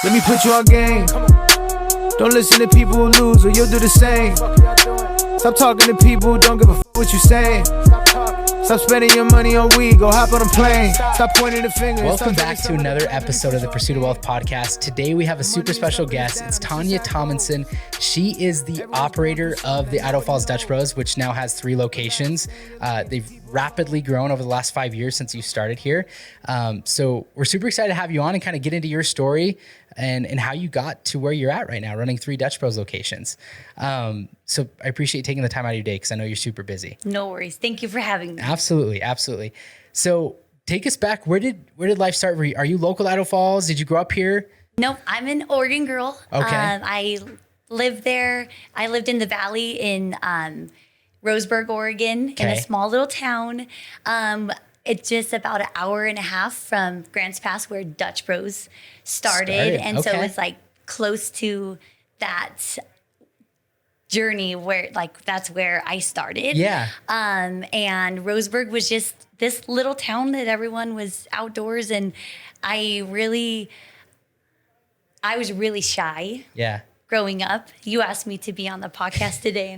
Let me put you on game. Don't listen to people who lose or you'll do the same. Stop talking to people who don't give a f*** what you saying. Stop spending your money on weed, go hop on a plane. Stop pointing the finger. Welcome back to another episode of the Pursuit of Wealth podcast. Today we have a super special guest. It's Tonya Thomason. She is the operator of the Idaho Falls Dutch Bros, which now has 3 locations. They've rapidly grown over the last 5 years since you started here. So we're super excited to have you on and kind of get into your story and how you got to where you're at right now, running 3 Dutch Bros locations. So I appreciate taking the time out of your day because I know you're super busy. No worries. Thank you for having me. Absolutely. Absolutely. So take us back. Where did life start for you? Are you local to Idaho Falls? Did you grow up here? Nope. I'm an Oregon girl. Okay. I lived there. I lived in the valley in Roseburg, Oregon, in a small little town. It's just about an hour and a half from Grants Pass where Dutch Bros started. And so it's like close to that journey where like that's where I started. Yeah. And Roseburg was just this little town that everyone was outdoors, and I was really shy. Yeah. Growing up. You asked me to be on the podcast today,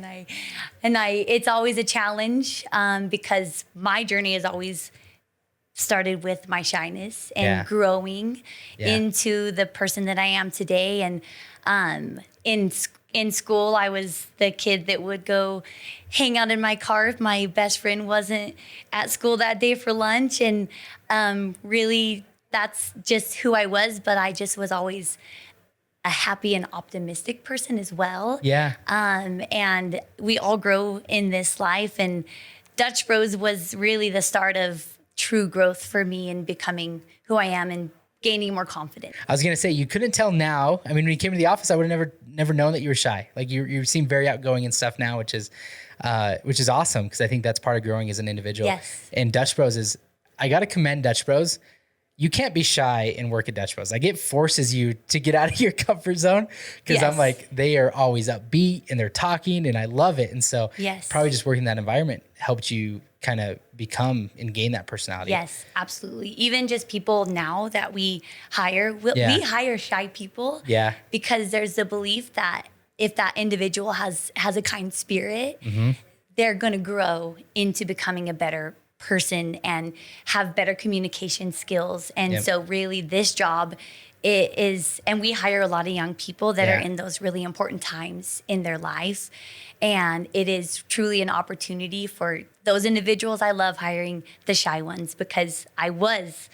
and I it's always a challenge because my journey has always started with my shyness and growing into the person that I am today. And in school, I was the kid that would go hang out in my car if my best friend wasn't at school that day for lunch. And really, that's just who I was. But I just was always a happy and optimistic person as well. Yeah. And we all grow in this life. And Dutch Bros was really the start of true growth for me in becoming who I am and gaining more confidence. I was going to say, you couldn't tell now. I mean, when you came to the office, I would have never known that you were shy. Like you seem very outgoing and stuff now, which is awesome. Cause I think that's part of growing as an individual. Yes. And Dutch Bros I got to commend Dutch Bros. You can't be shy and work at Dutch Bros. Like it forces you to get out of your comfort zone because I'm like, they are always upbeat and they're talking and I love it. And so probably just working in that environment helped you kind of become and gain that personality. Yes, absolutely. Even just people now that we hire, we hire shy people because there's the belief that if that individual has a kind spirit, they're going to grow into becoming a better person and have better communication skills. And so really this job and we hire a lot of young people that are in those really important times in their life. And it is truly an opportunity for those individuals. I love hiring the shy ones because I was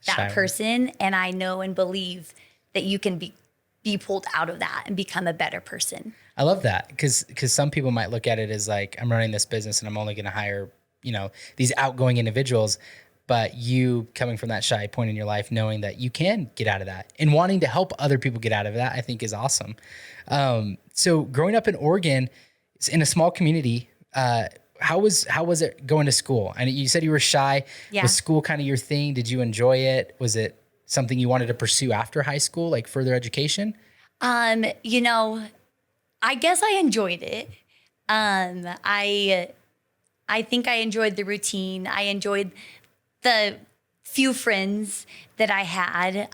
that person and I know and believe that you can be pulled out of that and become a better person. I love that because some people might look at it as like, I'm running this business and I'm only going to hire these outgoing individuals, but you coming from that shy point in your life, knowing that you can get out of that and wanting to help other people get out of that, I think is awesome. So growing up in Oregon, in a small community, how was it going to school? And you said you were shy. Yeah. Was school kind of your thing? Did you enjoy it? Was it something you wanted to pursue after high school, like further education? I guess I enjoyed it. I think I enjoyed the routine. I enjoyed the few friends that I had.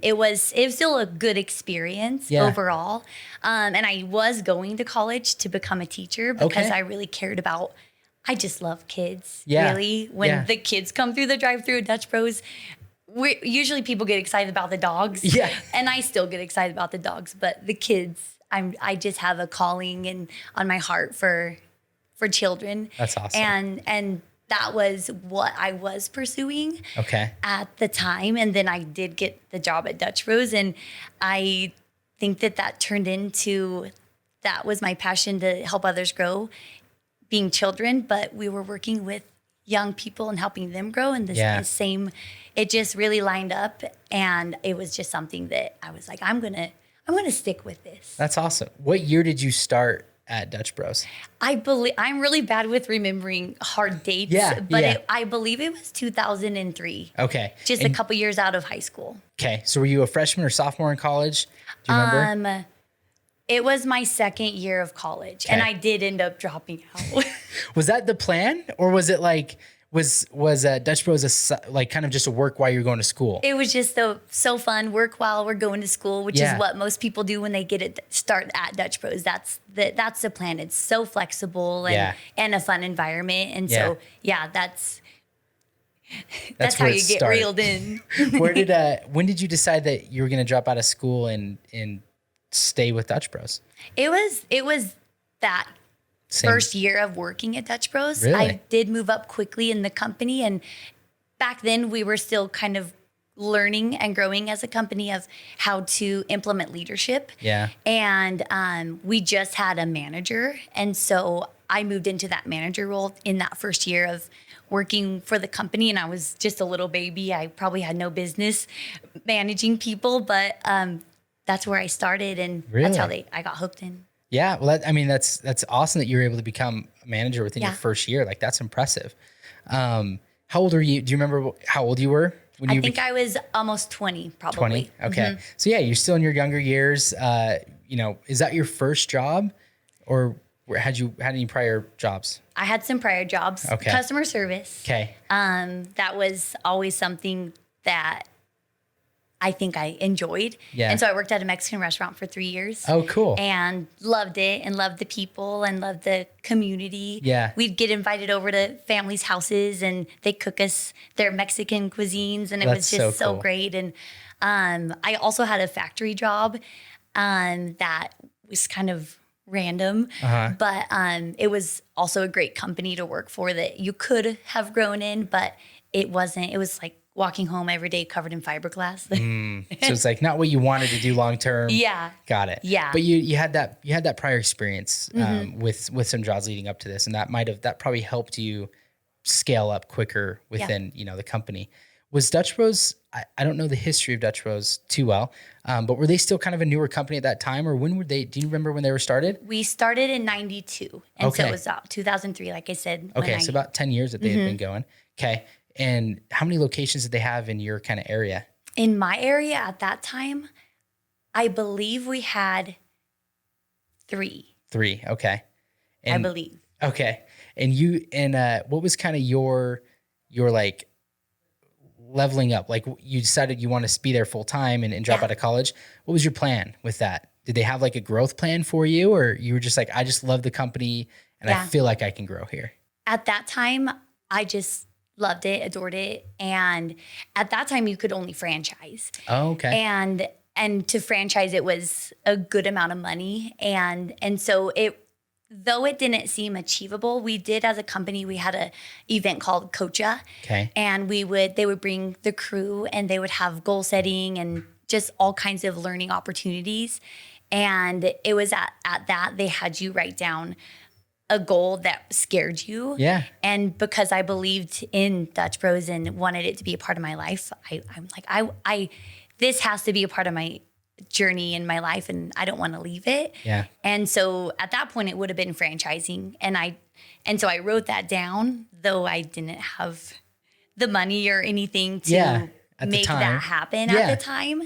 It was still a good experience overall. And I was going to college to become a teacher because I really cared about, I just love kids, really. When the kids come through the drive-thru at Dutch Bros, usually people get excited about the dogs. Yeah. And I still get excited about the dogs, but the kids, I just have a calling and on my heart for children. That's awesome. And that was what I was pursuing at the time. And then I did get the job at Dutch Bros. And I think that turned into, that was my passion to help others grow, being children. But we were working with young people and helping them grow. And the same, it just really lined up. And it was just something that I was like, I'm going to stick with this. That's awesome. What year did you start at Dutch Bros? I'm really bad with remembering hard dates, but I believe it was 2003. Okay. Just a couple years out of high school. Okay. So were you a freshman or sophomore in college? Do you remember? It was my second year of college and I did end up dropping out. Was that the plan or was it Was Dutch Bros like kind of just a work while you're going to school? It was just so fun. Work while we're going to school, which is what most people do when they start at Dutch Bros. That's the plan. It's so flexible and a fun environment. And so that's how you get reeled in. When did you decide that you were going to drop out of school and stay with Dutch Bros? It was that first year of working at Dutch Bros. Really? I did move up quickly in the company, and back then we were still kind of learning and growing as a company of how to implement leadership. Yeah. And we just had a manager, and so I moved into that manager role in that first year of working for the company, and I was just a little baby. I probably had no business managing people, but that's where I started, and that's how I got hooked in. Yeah, well, that's awesome that you were able to become a manager within your first year. Like, that's impressive. How old are you? Do you remember how old you were when I think I was almost 20, probably. 20? Okay. Mm-hmm. So yeah, you're still in your younger years. Is that your first job, or had any prior jobs? I had some prior jobs. Okay. Customer service. Okay. That was always something that I think I enjoyed. Yeah. And so I worked at a Mexican restaurant for 3 years. Oh, cool. And loved it, and loved the people, and loved the community. Yeah. We'd get invited over to families' houses, and they cook us their Mexican cuisines, and it was just so great. And I also had a factory job that was kind of random, but it was also a great company to work for that you could have grown in, but it wasn't. It was like walking home every day covered in fiberglass. So it's like not what you wanted to do long term. Yeah. Got it. Yeah. But you had that prior experience with some jobs leading up to this, and that probably helped you scale up quicker within the company. Was Dutch Bros, I don't know the history of Dutch Bros too well, but were they still kind of a newer company at that time, or when were they? Do you remember when they were started? We started in 92, and so it was 2003, like I said. Okay, so about 10 years that they had been going. Okay. And how many locations did they have in your kind of area? In my area at that time, I believe we had 3. 3, okay. I believe. Okay. And what was kind of your like leveling up? Like, you decided you want to be there full time and drop out of college. What was your plan with that? Did they have like a growth plan for you, or you were just like, I just love the company and I feel like I can grow here? At that time, I just loved it, adored it. And at that time you could only franchise. Oh, okay. And to franchise, it was a good amount of money. And so though it didn't seem achievable, we did, as a company, we had a event called Cocha. Okay. And they would bring the crew, and they would have goal setting and just all kinds of learning opportunities. And it was at that they had you write down a goal that scared you. Yeah. And because I believed in Dutch Bros and wanted it to be a part of my life, I'm like, this has to be a part of my journey in my life, and I don't want to leave it. Yeah. And so at that point it would have been franchising. And so I wrote that down, though I didn't have the money or anything to make that happen at the time.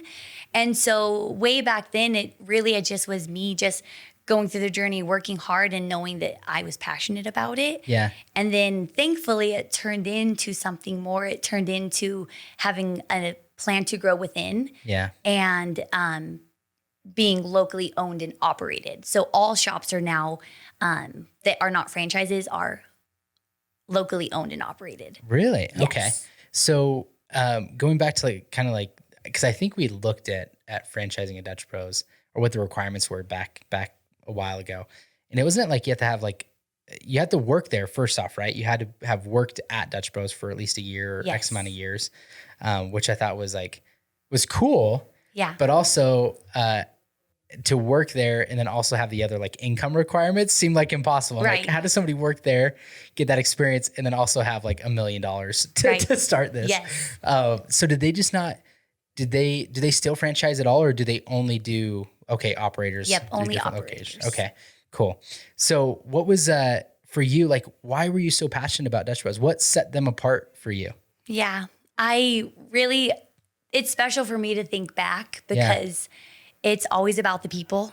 And so way back then, it just was me just going through the journey, working hard, and knowing that I was passionate about it. Yeah. And then thankfully it turned into something more. It turned into having a plan to grow within. Yeah. And being locally owned and operated. So all shops are now that are not franchises are locally owned and operated. Really? Yes. Okay. So going back to because I think we looked at franchising at Dutch Bros, or what the requirements were back a while ago. And it wasn't like you had to have you had to work there first off, right? You had to have worked at Dutch Bros for at least a year or X amount of years, which I thought was cool. Yeah. But also to work there and then also have the other income requirements seemed like impossible. Right. Like, how does somebody work there, get that experience, and then also have $1 million to start this? Yes. So did they just not, do they still franchise at all, or do they only do operators? Yep, only operators. operators. Okay, cool. So what was for you, why were you so passionate about Dutch Bros? What set them apart for you? Yeah, it's special for me to think back because it's always about the people.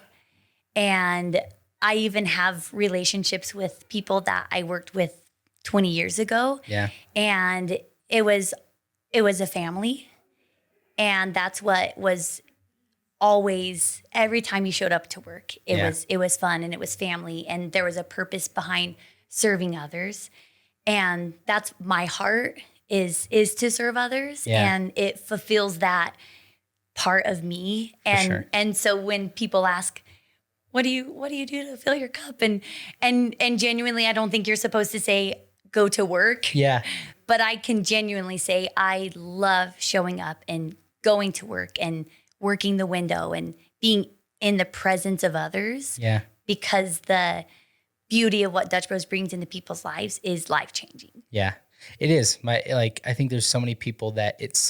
And I even have relationships with people that I worked with 20 years ago. Yeah. And it was a family. And that's what was always, every time you showed up to work, it was fun and it was family. And there was a purpose behind serving others. And that's my heart is to serve others. Yeah. And it fulfills that part of me. And sure. and so when people ask, what do you do to fill your cup? And genuinely, I don't think you're supposed to say go to work. Yeah. But I can genuinely say I love showing up and going to work and working the window and being in the presence of others. Yeah. Because the beauty of what Dutch Bros brings into people's lives is life-changing. Yeah, it is. I think there's so many people that it's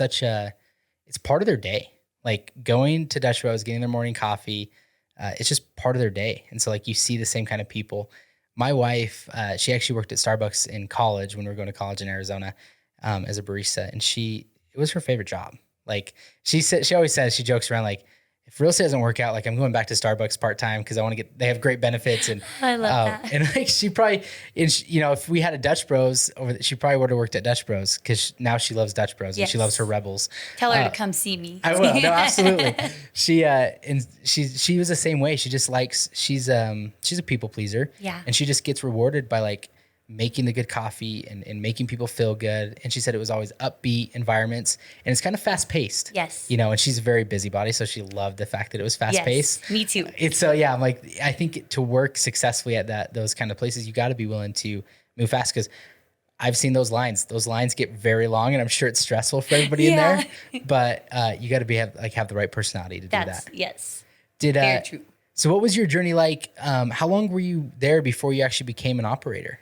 part of their day. Like going to Dutch Bros, getting their morning coffee, it's just part of their day. And so like you see the same kind of people. My wife, she actually worked at Starbucks in college when we were going to college in Arizona as a barista. And it was her favorite job. Like she always says, she jokes around like, if real estate doesn't work out, like I'm going back to Starbucks part-time because they have great benefits. And I love that. And like she probably, if we had a Dutch Bros she probably would have worked at Dutch Bros because now she loves Dutch Bros and she loves her Rebels. Tell her to come see me. I will. No, absolutely. She was the same way. She just likes, she's a people pleaser. Yeah. And she just gets rewarded by like making the good coffee and making people feel good. And she said it was always upbeat environments and it's kind of fast paced. Yes. And she's a very busybody. So she loved the fact that it was fast paced. Yes, me too. It's so, yeah, I'm like, I think to work successfully at those kind of places, you got to be willing to move fast because I've seen those lines. Those lines get very long and I'm sure it's stressful for everybody in there, but you got to have the right personality to do that. Yes. Very true. So what was your journey like? How long were you there before you actually became an operator?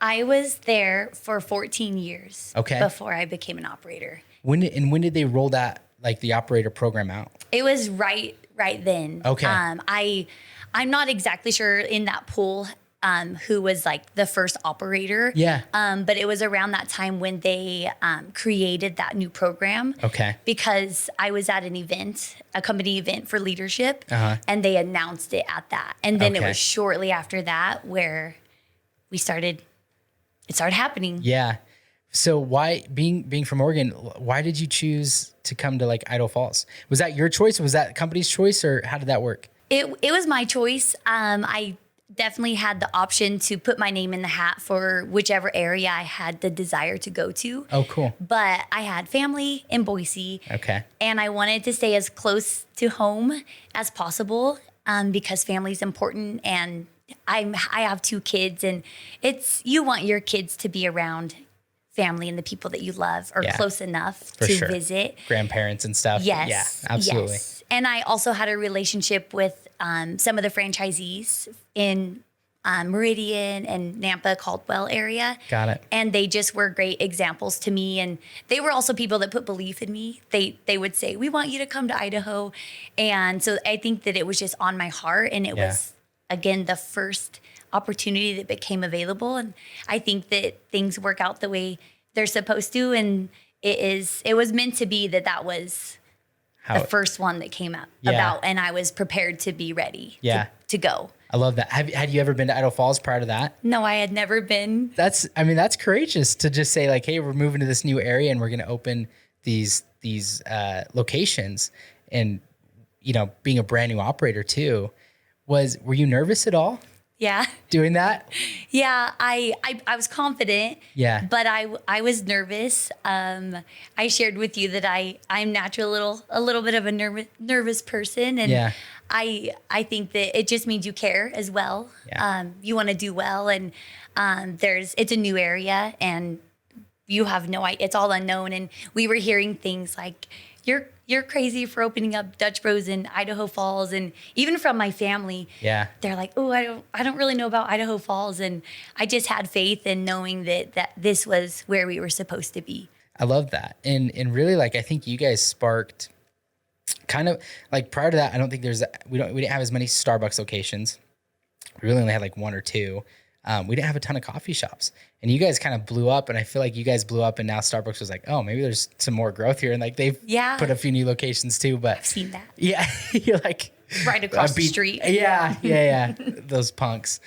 I was there for 14 years before I became an operator. When did they roll that, like the operator program out? It was right then. Okay. I'm not exactly sure in that pool who was like the first operator. Yeah. But it was around that time when they created that new program. Okay. Because I was at an event, a company event for leadership, and they announced it at that. And then it was shortly after that where it started happening. Yeah. So why, being from Oregon, why did you choose to come to like Idaho Falls? Was that your choice? Was that company's choice or how did that work? It was my choice. I definitely had the option to put my name in the hat for whichever area I had the desire to go to. Oh, cool. But I had family in Boise. Okay. And I wanted to stay as close to home as possible because family is important and I have 2 kids and you want your kids to be around family and the people that you love or close enough to visit. Grandparents and stuff. Yes. Yeah, absolutely. Yes. And I also had a relationship with some of the franchisees in Meridian and Nampa Caldwell area. Got it. And they just were great examples to me. And they were also people that put belief in me. They would say, we want you to come to Idaho. And so I think that it was just on my heart and it was, again, the first opportunity that became available. And I think that things work out the way they're supposed to. And it was meant to be that was the first one that came up about, and I was prepared to be ready to go. I love that. Had you ever been to Idaho Falls prior to that? No, I had never been. That's courageous to just say like, hey, we're moving to this new area and we're going to open these locations and, being a brand new operator too. Were you nervous at all? Yeah. Doing that? Yeah, I was confident. Yeah. But I was nervous. I shared with you that I'm naturally a little bit of a nervous person, and I think that it just means you care as well. Yeah. You want to do well, and it's a new area, and you have no idea. It's all unknown, and we were hearing things like you're crazy for opening up Dutch Bros in Idaho Falls. And even from my family, they're like, oh, I don't really know about Idaho Falls. And I just had faith in knowing that this was where we were supposed to be. I love that. And really, like, I think you guys sparked kind of like prior to that. I don't think we didn't have as many Starbucks locations. We really only had like 1 or 2. We didn't have a ton of coffee shops, and you guys kind of blew up. And I feel like you guys blew up, and now Starbucks was like, oh, maybe there's some more growth here. And like they've put a few new locations too. But I've seen that. Yeah, you're like right across the street. Yeah. Those punks.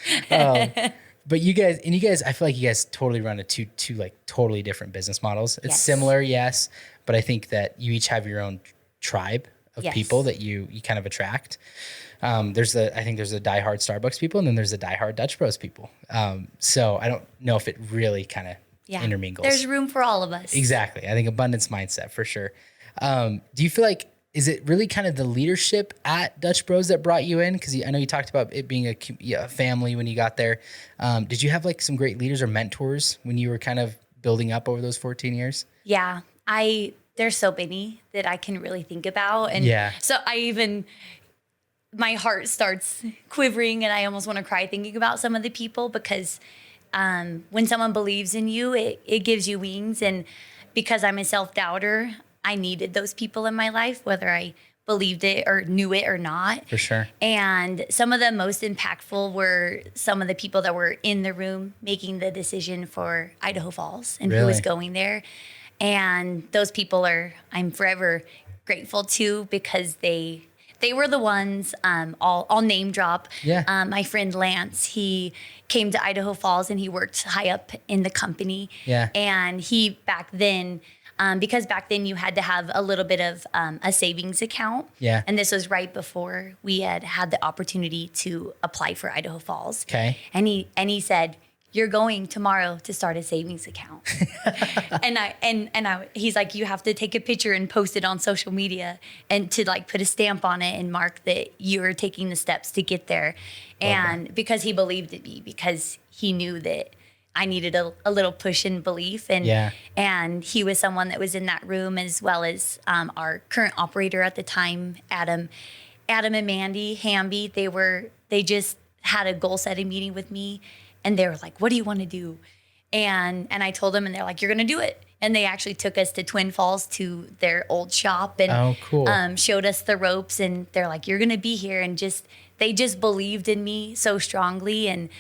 But you guys, I feel like you guys totally run a two like totally different business models. It's similar, yes, but I think that you each have your own tribe of people that you kind of attract. I think there's the diehard Starbucks people, and then there's the diehard Dutch Bros people. So I don't know if it really kind of intermingles. There's room for all of us. Exactly. I think abundance mindset for sure. Do you feel like, is it really kind of the leadership at Dutch Bros that brought you in? Because I know you talked about it being a family when you got there. Did you have like some great leaders or mentors when you were kind of building up over those 14 years? Yeah, there's so many that I can really think about. And so my heart starts quivering and I almost want to cry thinking about some of the people, because when someone believes in you, it gives you wings. And because I'm a self-doubter, I needed those people in my life, whether I believed it or knew it or not. For sure. And some of the most impactful were some of the people that were in the room making the decision for Idaho Falls and who was going there. And those people I'm forever grateful to, because they were the ones, I'll name drop. Yeah. My friend Lance, he came to Idaho Falls and he worked high up in the company. Yeah. And he back then, because back then you had to have a little bit of a savings account. Yeah. And this was right before we had the opportunity to apply for Idaho Falls. Okay. And he said, "You're going tomorrow to start a savings account." He's like, "You have to take a picture and post it on social media and to like put a stamp on it and mark that you're taking the steps to get there." And because he believed in me, because he knew that I needed a little push and belief. And he was someone that was in that room, as well as our current operator at the time, Adam and Mandy Hamby. They just had a goal setting meeting with me. And they were like, "What do you want to do?" And I told them, and they're like, "You're going to do it." And they actually took us to Twin Falls to their old shop and showed us the ropes. And they're like, "You're going to be here." And they just believed in me so strongly. And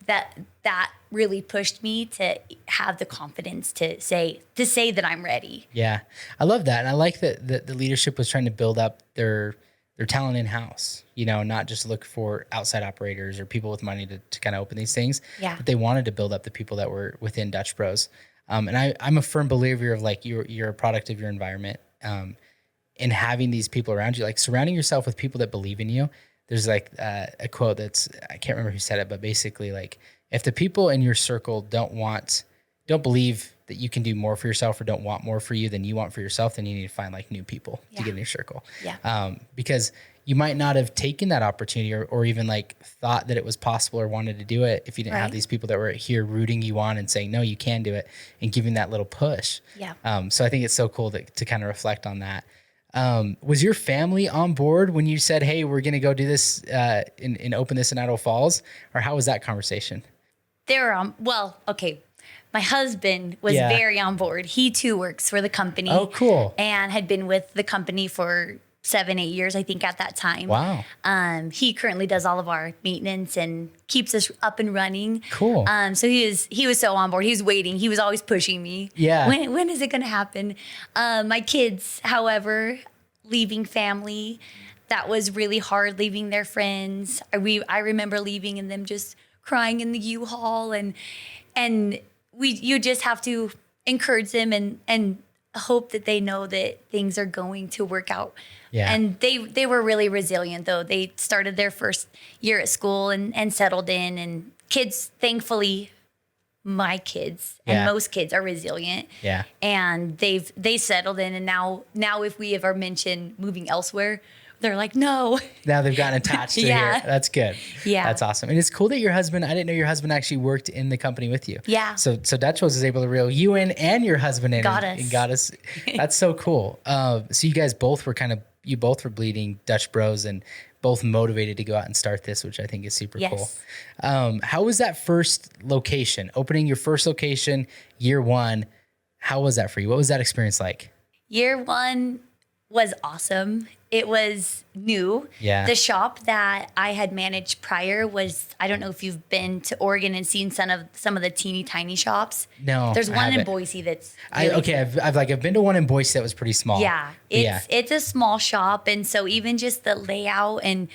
that really pushed me to have the confidence to say that I'm ready. Yeah. I love that. And I like that the leadership was trying to build up their talent in-house, not just look for outside operators or people with money to kind of open these things. Yeah. But they wanted to build up the people that were within Dutch Bros. And I'm a firm believer of like, you're a product of your environment. And having these people around you, like surrounding yourself with people that believe in you. There's like a quote I can't remember who said it, but basically like, if the people in your circle don't believe that you can do more for yourself or don't want more for you than you want for yourself, then you need to find like new people to get in your circle. Yeah. Because you might not have taken that opportunity or even like thought that it was possible or wanted to do it if you didn't have these people that were here rooting you on and saying, "No, you can do it," and giving that little push. Yeah. So I think it's so cool to kind of reflect on that. Was your family on board when you said, "Hey, we're going to go do this and open this in Idaho Falls," or how was that conversation? They were well, okay. My husband was very on board. He too works for the company. Oh, cool. And had been with the company for 7-8 years, I think, at that time. Wow. He currently does all of our maintenance and keeps us up and running. Cool. So he was so on board. He was waiting. He was always pushing me. Yeah. When is it going to happen? My kids, however, leaving family, that was really hard, leaving their friends. I remember leaving and them just crying in the U-Haul, and you just have to encourage them and hope that they know that things are going to work out. Yeah. And they were really resilient, though. They started their first year at school and settled in, and kids, thankfully, my kids and most kids are resilient. Yeah. And they settled in, and now if we ever mention moving elsewhere, they're like, "No." Now they've gotten attached to here. That's good. Yeah. That's awesome. And it's cool that I didn't know your husband actually worked in the company with you. Yeah. So Dutch Bros was able to reel you in and your husband in. Got us. That's so cool. So you guys both were bleeding Dutch Bros and both motivated to go out and start this, which I think is super cool. How was that first location? Opening your first location, year one, how was that for you? What was that experience like? Year one was awesome. It was new. Yeah. The shop that I had managed prior was, I don't know if you've been to Oregon and seen some of the teeny tiny shops. No, there's one in Boise that's really I've been to one in Boise that was pretty small. Yeah. It's a small shop, and so even just the layout and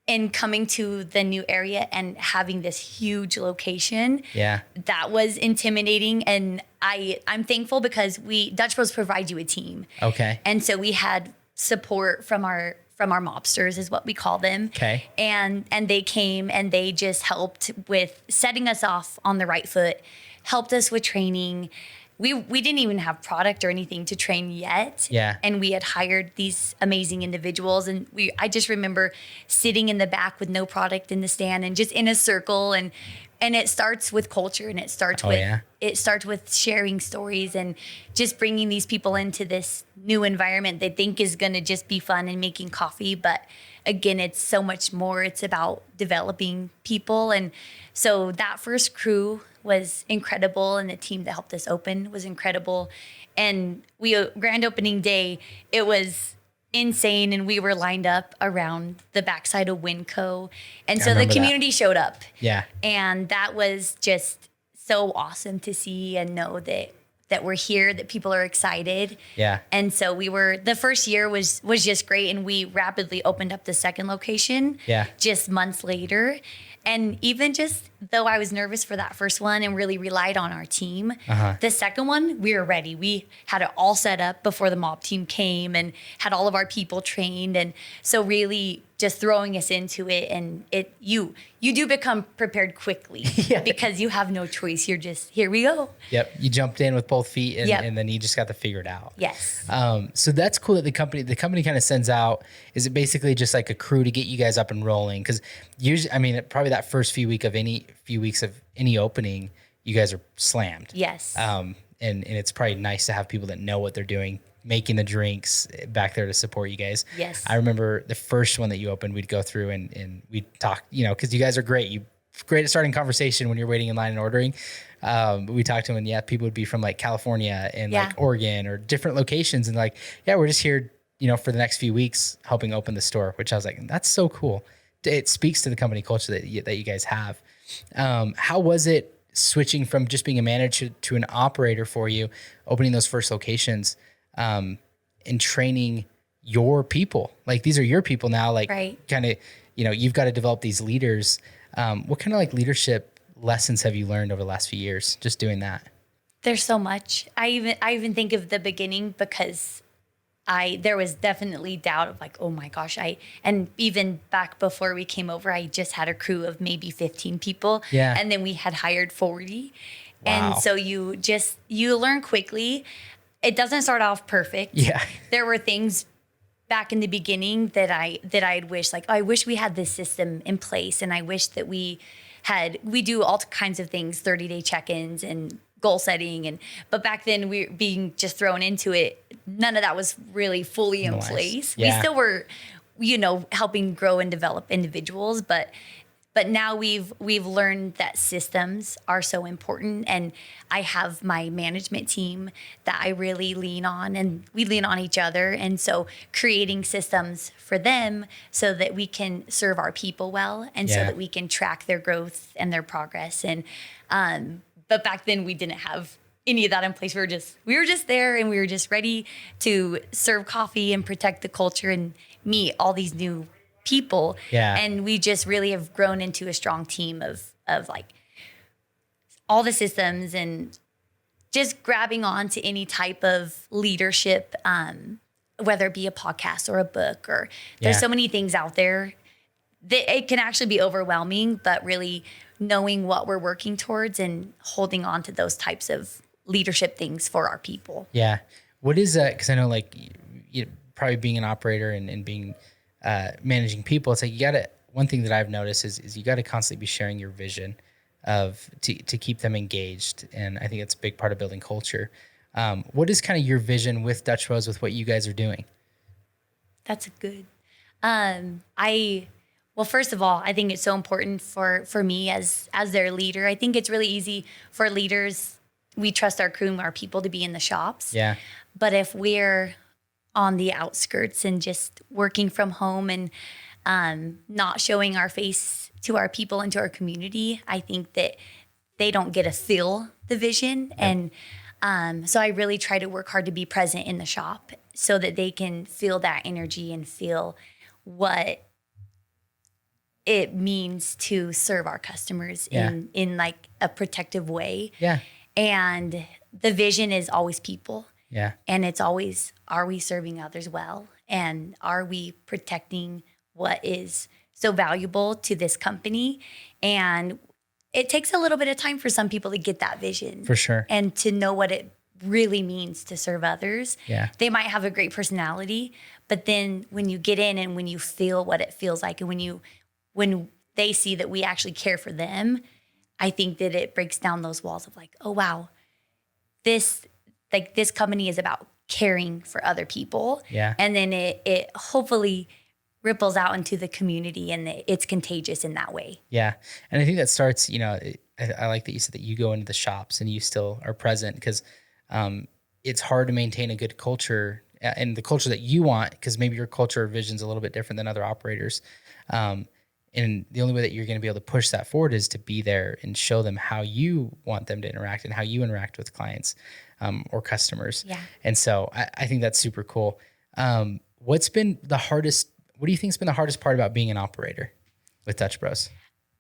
in coming to the new area and having this huge location, that was intimidating. And I'm thankful because Dutch Bros provides you a team. Okay. And so we had support from our mobsters, is what we call them. Okay. And they came and they just helped with setting us off on the right foot, helped us with training. We didn't even have product or anything to train yet. Yeah. And we had hired these amazing individuals. And I just remember sitting in the back with no product in the stand and just in a circle. And it starts with culture, and it starts with sharing stories and just bringing these people into this new environment they think is going to just be fun and making coffee. But again, it's so much more. It's about developing people. And so that first crew was incredible, and the team that helped us open was incredible. And grand opening day, it was insane, and we were lined up around the backside of Winco, and so the community showed up. Yeah, and that was just so awesome to see and know that we're here, that people are excited. Yeah, and so the first year was just great, and we rapidly opened up the second location. Yeah, just months later. And even just though I was nervous for that first one and really relied on our team, the second one, we were ready. We had it all set up before the mob team came and had all of our people trained. And so really just throwing us into it, and you do become prepared quickly because you have no choice. You're just, here we go. Yep. You jumped in with both feet and then you just got to figure it out. Yes. So that's cool that the company kind of sends out, is it basically just like a crew to get you guys up and rolling? Because usually, I mean, probably that first few weeks of any opening, you guys are slammed. Yes. And it's probably nice to have people that know what they're doing, making the drinks back there to support you guys. Yes. I remember the first one that you opened, we'd go through and we'd talk, because you guys are great. You're great at starting conversation when you're waiting in line and ordering. We talked to them, and people would be from like California and like Oregon or different locations, and like, we're just here, for the next few weeks helping open the store, which I was like, that's so cool. It speaks to the company culture that you guys have. How was it switching from just being a manager to an operator for you, opening those first locations, and training your people? Like, these are your people now, like kind of, you've got to develop these leaders. What kind of like leadership lessons have you learned over the last few years just doing that? There's so much. I even think of the beginning, because there was definitely doubt of like, oh my gosh, and even back before we came over, I just had a crew of maybe 15 people. Yeah. And then we had hired 40. Wow. And so you learn quickly. It doesn't start off perfect. Yeah. There were things back in the beginning that I'd wish, like, I wish we had this system in place, and I wish that we do all kinds of things, 30-day check-ins and goal setting, but back then we being just thrown into it, none of that was really fully in place. Yeah. We still were, helping grow and develop individuals, but now we've learned that systems are so important, and I have my management team that I really lean on, and we lean on each other. And so creating systems for them so that we can serve our people well, and so that we can track their growth and their progress. And but back then we didn't have any of that in place. We were just there, and we were just ready to serve coffee and protect the culture and meet all these new people. Yeah. And we just really have grown into a strong team of like all the systems, and just grabbing on to any type of leadership, whether it be a podcast or a book, or there's so many things out there that it can actually be overwhelming, but really knowing what we're working towards and holding on to those types of leadership things for our people. Yeah. What is that? Because I know, like, probably being an operator and being managing people, it's like one thing that I've noticed is you got to constantly be sharing your vision to keep them engaged. And I think it's a big part of building culture. What is kind of your vision with Dutch Bros, with what you guys are doing? That's good. Well, first of all, I think it's so important for me as their leader. I think it's really easy for leaders. We trust our crew and our people to be in the shops. Yeah. But if we're on the outskirts and just working from home and not showing our face to our people and to our community, I think that they don't get to feel the vision. Yeah. And so I really try to work hard to be present in the shop so that they can feel that energy and feel what it means to serve our customers in like a protective way. Yeah. And the vision is always people. Yeah. And it's always, are we serving others well? And are we protecting what is so valuable to this company? And it takes a little bit of time for some people to get that vision. For sure. And to know what it really means to serve others. Yeah. They might have a great personality, but then when you get in and when you feel what it feels like, and when they see that we actually care for them, I think that it breaks down those walls of like, oh wow, this company is about caring for other people. Yeah. And then it hopefully ripples out into the community, and it's contagious in that way. Yeah. And I think that starts, I like that you said that you go into the shops and you still are present, because it's hard to maintain a good culture and the culture that you want, because maybe your culture or vision is a little bit different than other operators. And the only way that you're going to be able to push that forward is to be there and show them how you want them to interact and how you interact with clients or customers. Yeah. And so I think that's super cool. What do you think has been the hardest part about being an operator with Dutch Bros?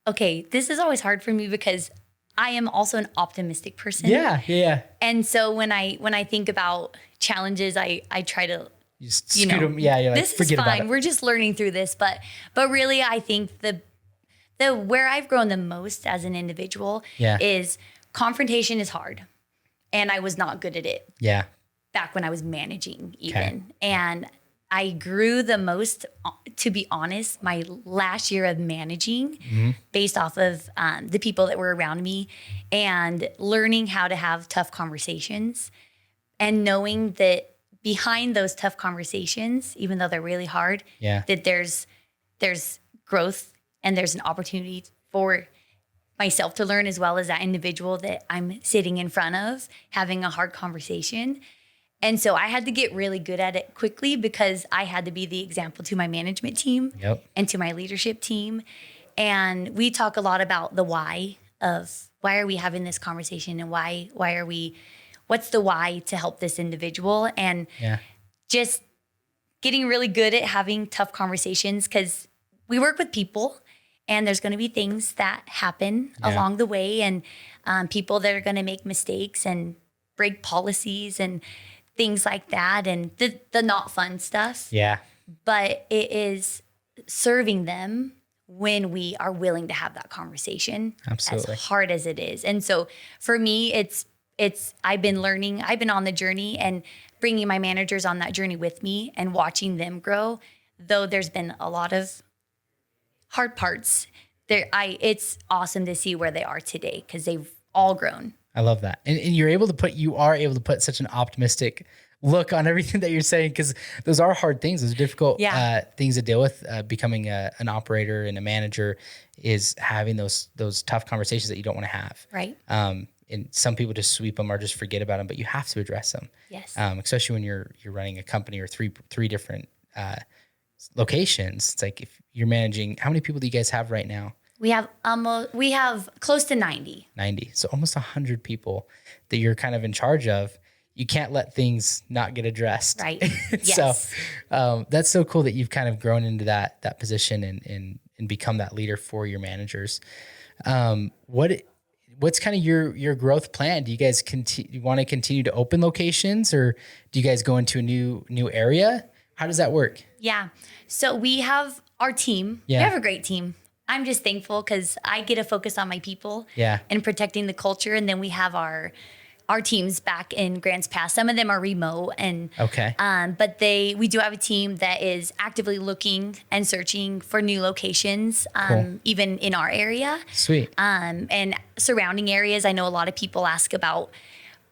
Okay, this is always hard for me because I am also an optimistic person. Yeah. And so when I think about challenges, I try to, You just scoot them. Yeah, you're like, this is forget about fine. it. We're just learning through this. But really, I think the where I've grown the most as an individual is confrontation is hard. And I was not good at it. Yeah. Back when I was managing even. And I grew the most, to be honest, my last year of managing based off of the people that were around me and learning how to have tough conversations and knowing that behind those tough conversations, even though they're really hard, that there's growth and there's an opportunity for myself to learn, as well as that individual that I'm sitting in front of having a hard conversation. And so I had to get really good at it quickly because I had to be the example to my management team and to my leadership team. And we talk a lot about the why of why are we having this conversation, and what's the why to help this individual, and just getting really good at having tough conversations, because we work with people and there's going to be things that happen along the way, and people that are going to make mistakes and break policies and things like that, and the not fun stuff. Yeah. But it is serving them when we are willing to have that conversation. Absolutely. As hard as it is. And so for me, I've been on the journey and bringing my managers on that journey with me and watching them grow. Though there's been a lot of hard parts there, it's awesome to see where they are today because they've all grown. I love that. And you are able to put such an optimistic look on everything that you're saying, because those are hard things. Those are difficult things to deal with. Becoming an operator and a manager is having those tough conversations that you don't want to have. Right. And some people just sweep them or just forget about them, but you have to address them. Yes. Especially when you're running a company or three different locations. It's like, if you're managing, how many people do you guys have right now? We have close to 90. 90. So almost 100 people that you're kind of in charge of. You can't let things not get addressed. Right. Yes. So that's so cool that you've kind of grown into that position and become that leader for your managers. What's kind of your growth plan? Do you guys want to continue to open locations, or do you guys go into a new area? How does that work? Yeah. So we have our team. Yeah. We have a great team. I'm just thankful because I get to focus on my people and protecting the culture. And then we have our teams back in Grants Pass. Some of them are remote, and but we do have a team that is actively looking and searching for new locations, even in our area. Sweet. And surrounding areas. I know a lot of people ask about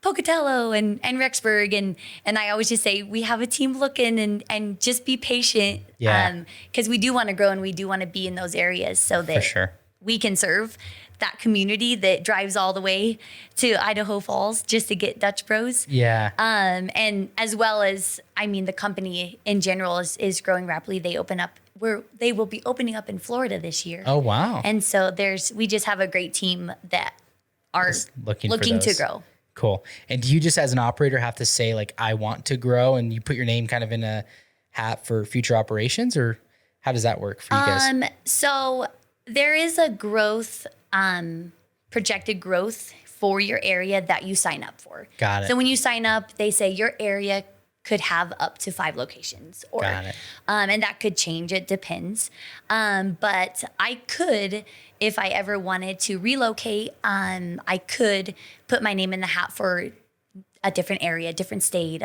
Pocatello and Rexburg, and I always just say we have a team looking, and just be patient. Yeah. Because we do want to grow and we do want to be in those areas so that we can serve that community that drives all the way to Idaho Falls just to get Dutch Bros. Yeah. And as well as, the company in general is growing rapidly. They will be opening up in Florida this year. Oh, wow. And so we just have a great team that are looking to grow. Cool. And do you just, as an operator, have to say, like, I want to grow, and you put your name kind of in a hat for future operations, or how does that work for you guys? So there is a growth, projected growth for your area that you sign up for. Got it. So when you sign up, they say your area could have up to 5 locations, or, Got it. And that could change. It depends. But I could, if I ever wanted to relocate, I could put my name in the hat for a different area, different state,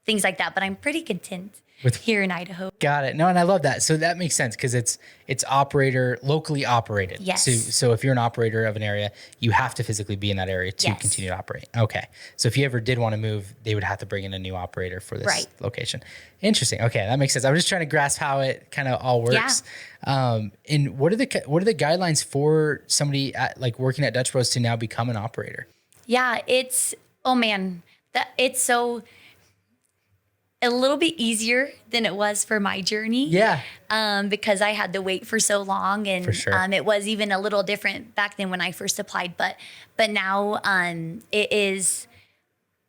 things like that. But I'm pretty content with here in Idaho. Got it. No, and I love that. So that makes sense because it's locally operated. Yes. So if you're an operator of an area, you have to physically be in that area to continue to operate. Okay. So if you ever did want to move, they would have to bring in a new operator for this location. Interesting. Okay, that makes sense. I'm just trying to grasp how it kind of all works. Yeah. And what are the guidelines for somebody working at Dutch Bros to now become an operator? Yeah, it's so a little bit easier than it was for my journey. Yeah. Because I had to wait for so long, and for sure. It was even a little different back then when I first applied. But now it is,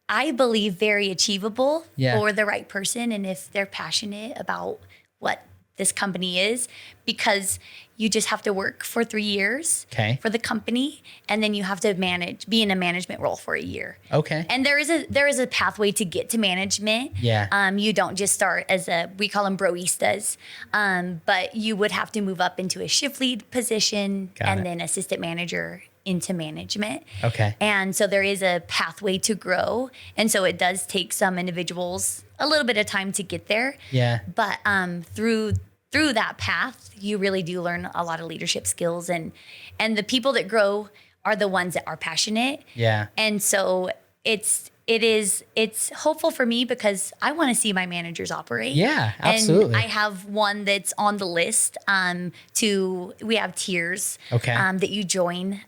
I believe, very achievable for the right person, and if they're passionate about what this company is, because you just have to work for 3 years for the company, and then you have to be in a management role for a year. Okay. And there is a pathway to get to management. Yeah. You don't just start as we call them broistas, but you would have to move up into a shift lead position then assistant manager into management. Okay. And so there is a pathway to grow. And so it does take some individuals a little bit of time to get there. Yeah. But through that path, you really do learn a lot of leadership skills, and the people that grow are the ones that are passionate. Yeah. And so it's hopeful for me because I want to see my managers operate. Yeah, absolutely. And I have one that's on the list. We have tiers. That you join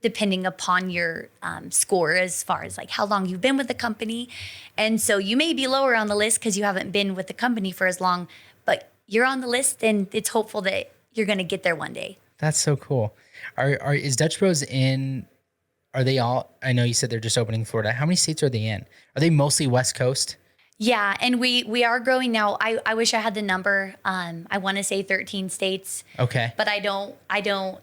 depending upon your score, as far as how long you've been with the company. And so you may be lower on the list because you haven't been with the company for as long, but you're on the list, and it's hopeful that you're going to get there one day. That's so cool. Is Dutch Bros are they all, I know you said they're just opening in Florida. How many states are they in? Are they mostly West Coast? Yeah, and we are growing now. I wish I had the number. I want to say 13 states. Okay. But I don't,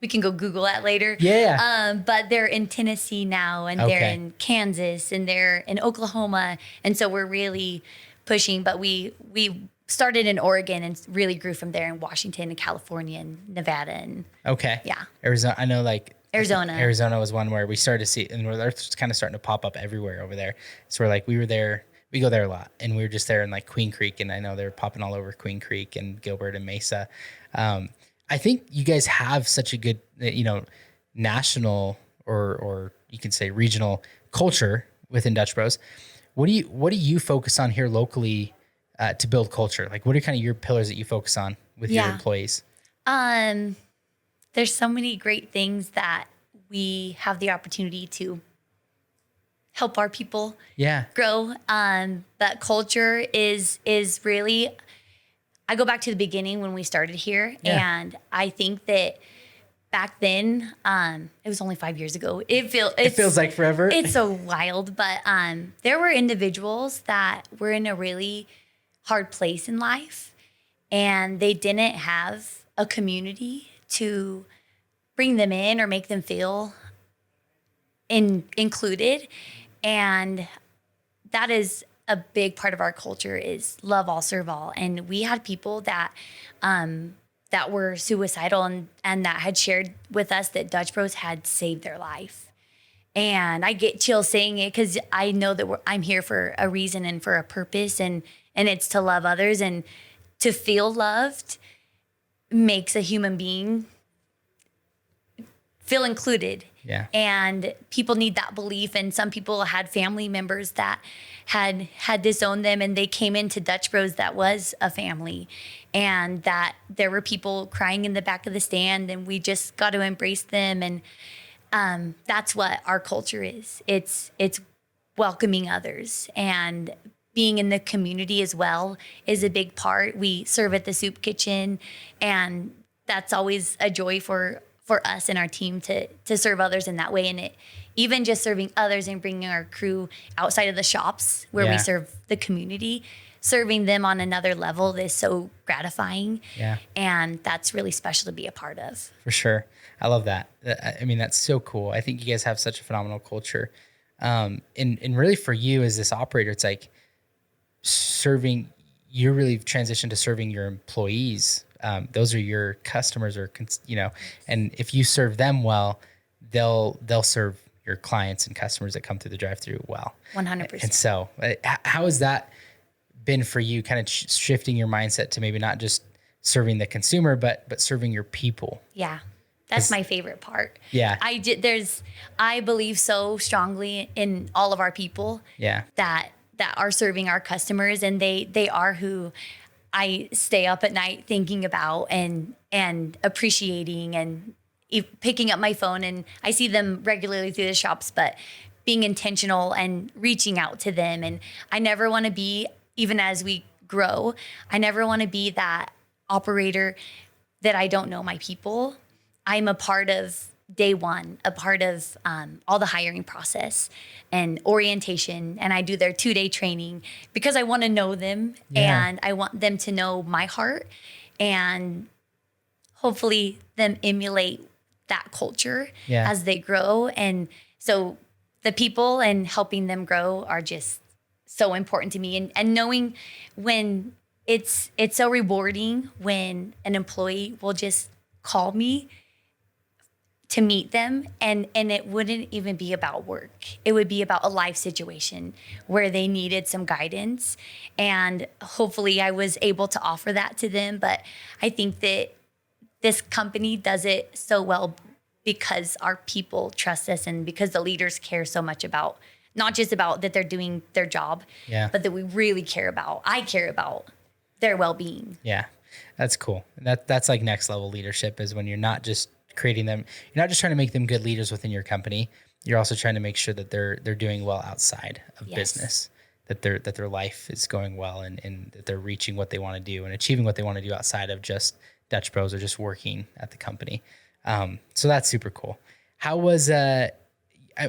we can go Google that later. Yeah. But they're in Tennessee now, and they're in Kansas, and they're in Oklahoma. And so we're really pushing, but we started in Oregon and really grew from there in Washington and California and Nevada. And yeah. Arizona, I know Arizona was one where we started to see, and they're kind of starting to pop up everywhere over there. So we were there, we go there a lot, and we were just there in Queen Creek, and I know they're popping all over Queen Creek and Gilbert and Mesa. I think you guys have such a good, national or you can say regional culture within Dutch Bros. What do you focus on here locally to build culture? What are kind of your pillars that you focus on with your employees? There's so many great things that we have the opportunity to help our people grow. But culture is really, I go back to the beginning when we started here, and I think that back then, it was only 5 years ago. It feels like forever. It's so wild, but there were individuals that were in a really hard place in life, and they didn't have a community to bring them in or make them feel included. And that is a big part of our culture, is love all, serve all. And we had people that were suicidal and that had shared with us that Dutch Bros had saved their life. And I get chills saying it because I know that I'm here for a reason and for a purpose, and it's to love others, and to feel loved makes a human being feel included. Yeah. And people need that belief. And some people had family members that had disowned them, and they came into Dutch Bros that was a family, and that there were people crying in the back of the stand, and we just got to embrace them. And that's what our culture is. It's welcoming others, and being in the community as well is a big part. We serve at the soup kitchen, and that's always a joy for us and our team to serve others in that way. And even just serving others and bringing our crew outside of the shops where we serve the community, serving them on another level is so gratifying. Yeah. And that's really special to be a part of. For sure. I love that. I mean, that's so cool. I think you guys have such a phenomenal culture. And really for you as this operator, it's like you're really transitioned to serving your employees. Those are your customers, or, and if you serve them well, they'll serve your clients and customers that come through the drive-through well. 100%. And so how has that been for you, kind of shifting your mindset to maybe not just serving the consumer, but serving your people? Yeah. That's my favorite part. Yeah. I believe so strongly in all of our people. Yeah. That are serving our customers, and they are who I stay up at night thinking about and appreciating, and picking up my phone, and I see them regularly through the shops, but being intentional and reaching out to them. And I never want to be, even as we grow, I never want to be that operator that I don't know my people. I'm a part of day one, a part of all the hiring process and orientation. And I do their 2-day training because I want to know them, and I want them to know my heart, and hopefully them emulate that culture as they grow. And so the people and helping them grow are just so important to me. And knowing when it's so rewarding when an employee will just call me to meet them, and it wouldn't even be about work. It would be about a life situation where they needed some guidance, and hopefully I was able to offer that to them. But I think that this company does it so well because our people trust us, and because the leaders care so much about, not just about that they're doing their job, but that we really I care about their well-being. Yeah, that's cool. That's like next level leadership, is when you're not just creating them, you're not just trying to make them good leaders within your company. You're also trying to make sure that they're doing well outside of business, that their life is going well, and that they're reaching what they want to do and achieving what they want to do outside of just Dutch Bros or just working at the company. So that's super cool. How was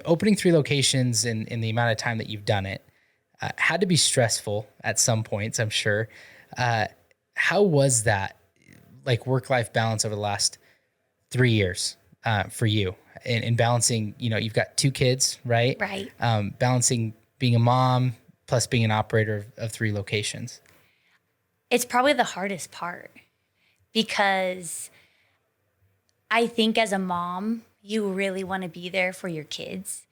opening 3 locations in the amount of time that you've done it? Had to be stressful at some points, I'm sure. How was that, like, work-life balance over the last 3 years for you, in balancing, you've got 2 kids, right? Right. Balancing being a mom plus being an operator of 3 locations. It's probably the hardest part, because I think as a mom, you really want to be there for your kids,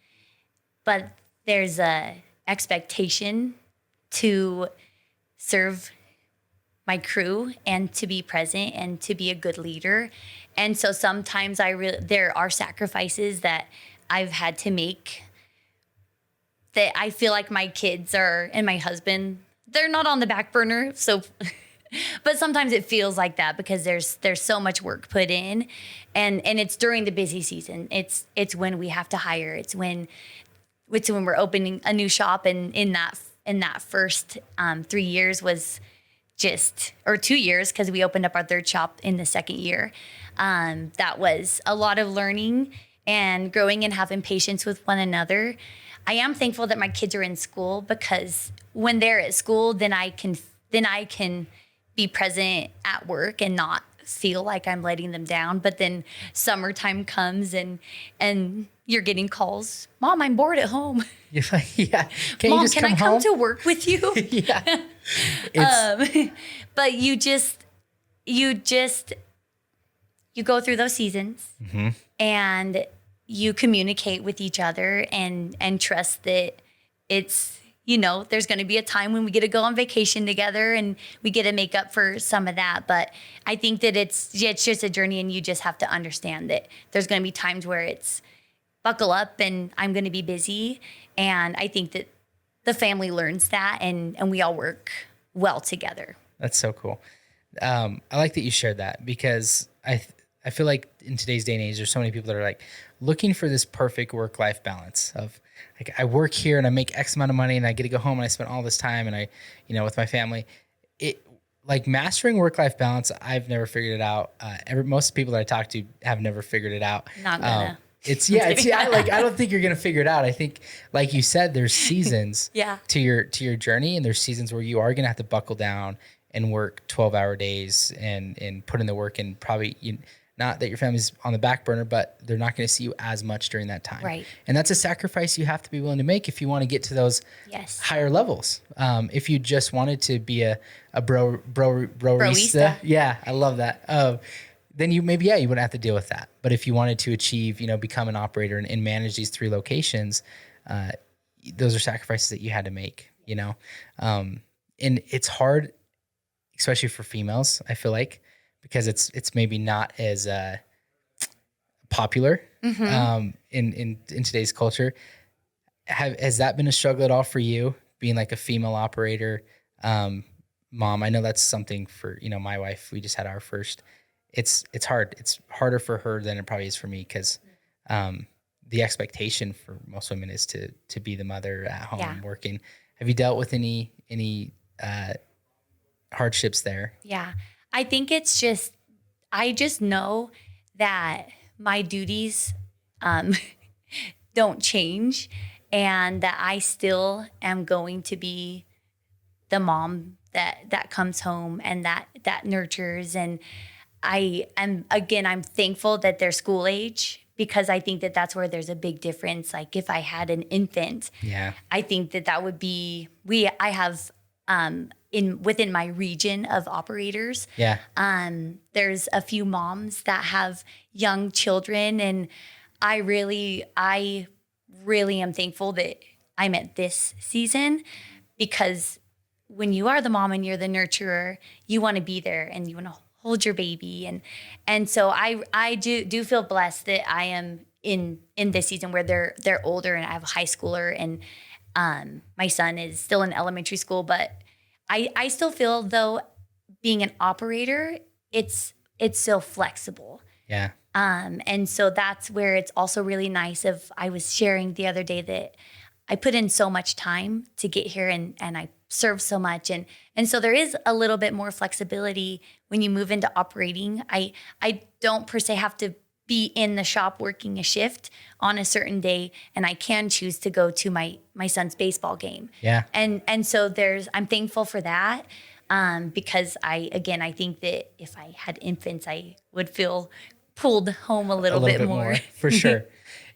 but there's a expectation to serve my crew and to be present and to be a good leader. And so sometimes there are sacrifices that I've had to make, that I feel like my kids and my husband, they're not on the back burner. So, but sometimes it feels like that because there's so much work put in, and it's during the busy season. It's when we have to hire. It's when we're opening a new shop, and in that first 3 years was or 2 years, because we opened up our 3rd shop in the 2nd year. That was a lot of learning and growing and having patience with one another. I am thankful that my kids are in school, because when they're at school, then I can be present at work and not feel like I'm letting them down. But then summertime comes, and you're getting calls. Mom, I'm bored at home. You're like, yeah. Mom, can I come to work with you? Yeah. But you go through those seasons, and you communicate with each other, and trust that it's, there's going to be a time when we get to go on vacation together, and we get to make up for some of that. But I think that it's just a journey, and you just have to understand that there's going to be times where it's buckle up, and I'm going to be busy. And I think that the family learns that, and we all work well together. That's so cool. I like that you shared that, because I feel like in today's day and age, there's so many people that are like looking for this perfect work-life balance of, like, I work here and I make X amount of money, and I get to go home and I spend all this time and I, with my family. Like, mastering work-life balance, I've never figured it out. Most people that I talk to have never figured it out. Not gonna. I don't think you're going to figure it out. I think, like you said, there's seasons to your journey, and there's seasons where you are going to have to buckle down and work 12-hour days and put in the work, and probably not that your family's on the back burner, but they're not going to see you as much during that time. Right. And that's a sacrifice you have to be willing to make if you want to get to those higher levels. If you just wanted to be a broista. Yeah, I love that. Then you wouldn't have to deal with that. But if you wanted to achieve, become an operator and manage these 3 locations, those are sacrifices that you had to make, and it's hard, especially for females, I feel like, because it's maybe not as popular in today's culture. Has that been a struggle at all for you, being like a female operator? Mom, I know that's something for, my wife, we just had our first. It's hard. It's harder for her than it probably is for me, because the expectation for most women is to be the mother at home working. Have you dealt with any hardships there? Yeah. I think it's just, I just know that my duties don't change, and that I still am going to be the mom that comes home and that nurtures. And I'm thankful that they're school age, because I think that that's where there's a big difference. Like if I had an infant, I think that would be, I have, within my region of operators, there's a few moms that have young children, and I really am thankful that I'm at this season, because when you are the mom and you're the nurturer, you want to be there and you want to hold your baby, and so I do feel blessed that I am in this season where they're older, and I have a high schooler, and my son is still in elementary school, but I still feel, though, being an operator, it's so flexible. Yeah. And so that's where it's also really nice. I was sharing the other day that I put in so much time to get here, and I serve so much. And so there is a little bit more flexibility when you move into operating. I don't per se have to be in the shop working a shift on a certain day, and I can choose to go to my son's baseball game. Yeah. And so I'm thankful for that, because I think that if I had infants, I would feel pulled home a little bit more. For sure.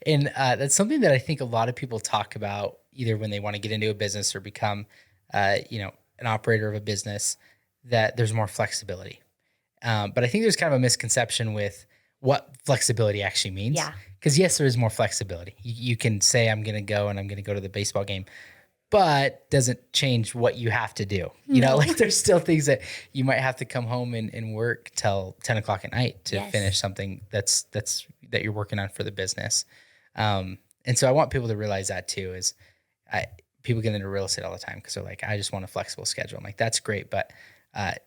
And that's something that I think a lot of people talk about, either when they want to get into a business or become, an operator of a business, that there's more flexibility. But I think there's kind of a misconception with what flexibility actually means. Yeah. Because yes, there is more flexibility. You can say, I'm going to go to the baseball game, but doesn't change what you have to do. Like there's still things that you might have to come home and work till 10 o'clock at night to finish something that you're working on for the business. And so I want people to realize that too, people get into real estate all the time because they're like, I just want a flexible schedule. I'm like, that's great. But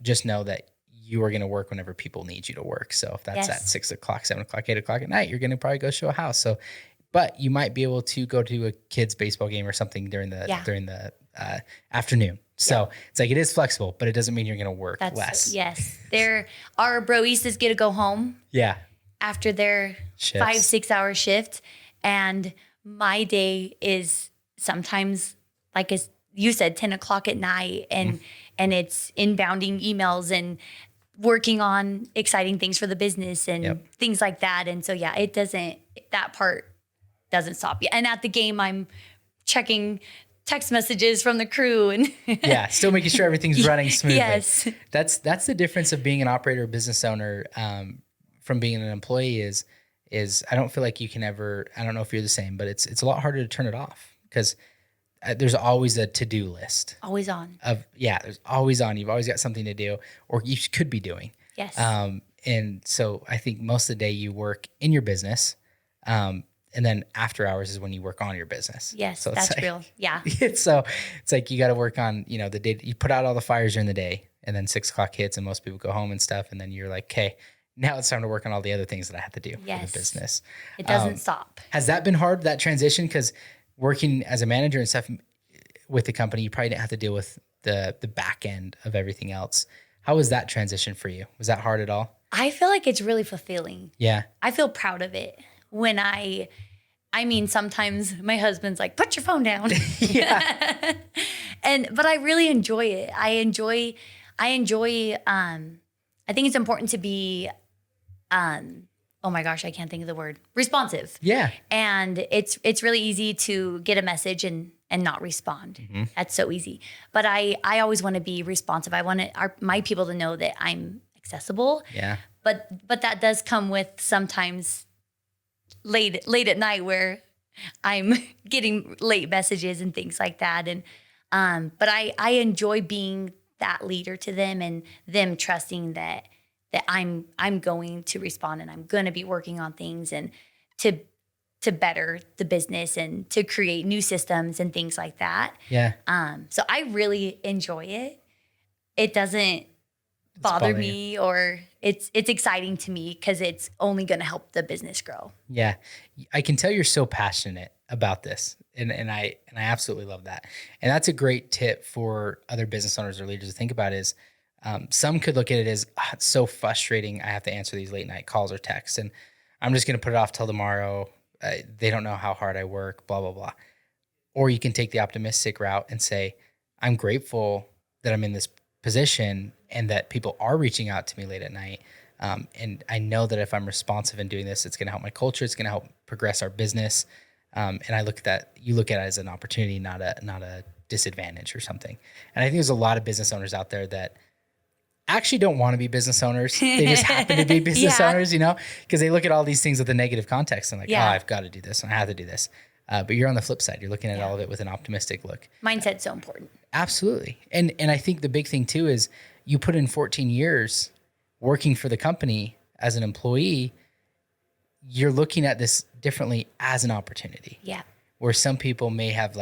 just know that you are going to work whenever people need you to work. So if that's at 6 o'clock, 7 o'clock, 8 o'clock at night, you're going to probably go show a house. So, but you might be able to go to a kid's baseball game or something during the afternoon. So it's like, it is flexible, but it doesn't mean you're going to work less. Yes. Our broistas get to go home. Yeah. After their Shifts. 5-6 hour shift. And my day is sometimes, like as you said, 10 o'clock at night, and it's inbounding emails and working on exciting things for the business and things like that. And so, that part doesn't stop you. And at the game, I'm checking text messages from the crew and still making sure everything's running smoothly. Yes. That's the difference of being an operator or business owner from being an employee is I don't feel like you can ever, I don't know if you're the same, but it's a lot harder to turn it off, because there's always a to-do list. Always on. There's always on. You've always got something to do, or you could be doing. Yes. And so I think most of the day you work in your business, and then after hours is when you work on your business. Yes, so that's real. Yeah. It's like you got to work on, the day you put out all the fires during the day, and then 6 o'clock hits and most people go home and stuff. And then you're like, okay, now it's time to work on all the other things that I have to do for the business. It doesn't stop. Has that been hard, that transition? Because working as a manager and stuff with the company, you probably didn't have to deal with the back end of everything else. How was that transition for you? Was that hard at all? I feel like it's really fulfilling. Yeah. I feel proud of it. when I mean, sometimes my husband's like, put your phone down. Yeah. But I really enjoy it. I think it's important to be, oh my gosh, I can't think of the word, responsive. Yeah. And it's really easy to get a message and not respond. Mm-hmm. That's so easy. But I always want to be responsive. I want my people to know that I'm accessible. Yeah. But that does come with sometimes late at night where I'm getting late messages and things like that. And but I enjoy being that leader to them and them trusting that I'm going to respond and I'm going to be working on things and to better the business and to create new systems and things like that. Yeah. So I really enjoy it. It doesn't bother me, or it's exciting to me because it's only going to help the business grow. Yeah. I can tell you're so passionate about this. And I absolutely love that. And that's a great tip for other business owners or leaders to think about is some could look at it as it's so frustrating. I have to answer these late night calls or texts and I'm just going to put it off till tomorrow. They don't know how hard I work, blah, blah, blah. Or you can take the optimistic route and say, I'm grateful that I'm in this position and that people are reaching out to me late at night. And I know that if I'm responsive in doing this, it's going to help my culture. It's going to help progress our business. And I look at that, you look at it as an opportunity, not a disadvantage or something. And I think there's a lot of business owners out there that actually don't want to be business owners. They just happen to be business owners, because they look at all these things with a negative context and oh, I've got to do this and I have to do this. But you're on the flip side. You're looking at all of it with an optimistic look. Mindset's so important. Absolutely. And I think the big thing too is you put in 14 years working for the company as an employee, you're looking at this differently as an opportunity. Yeah. Where some people may have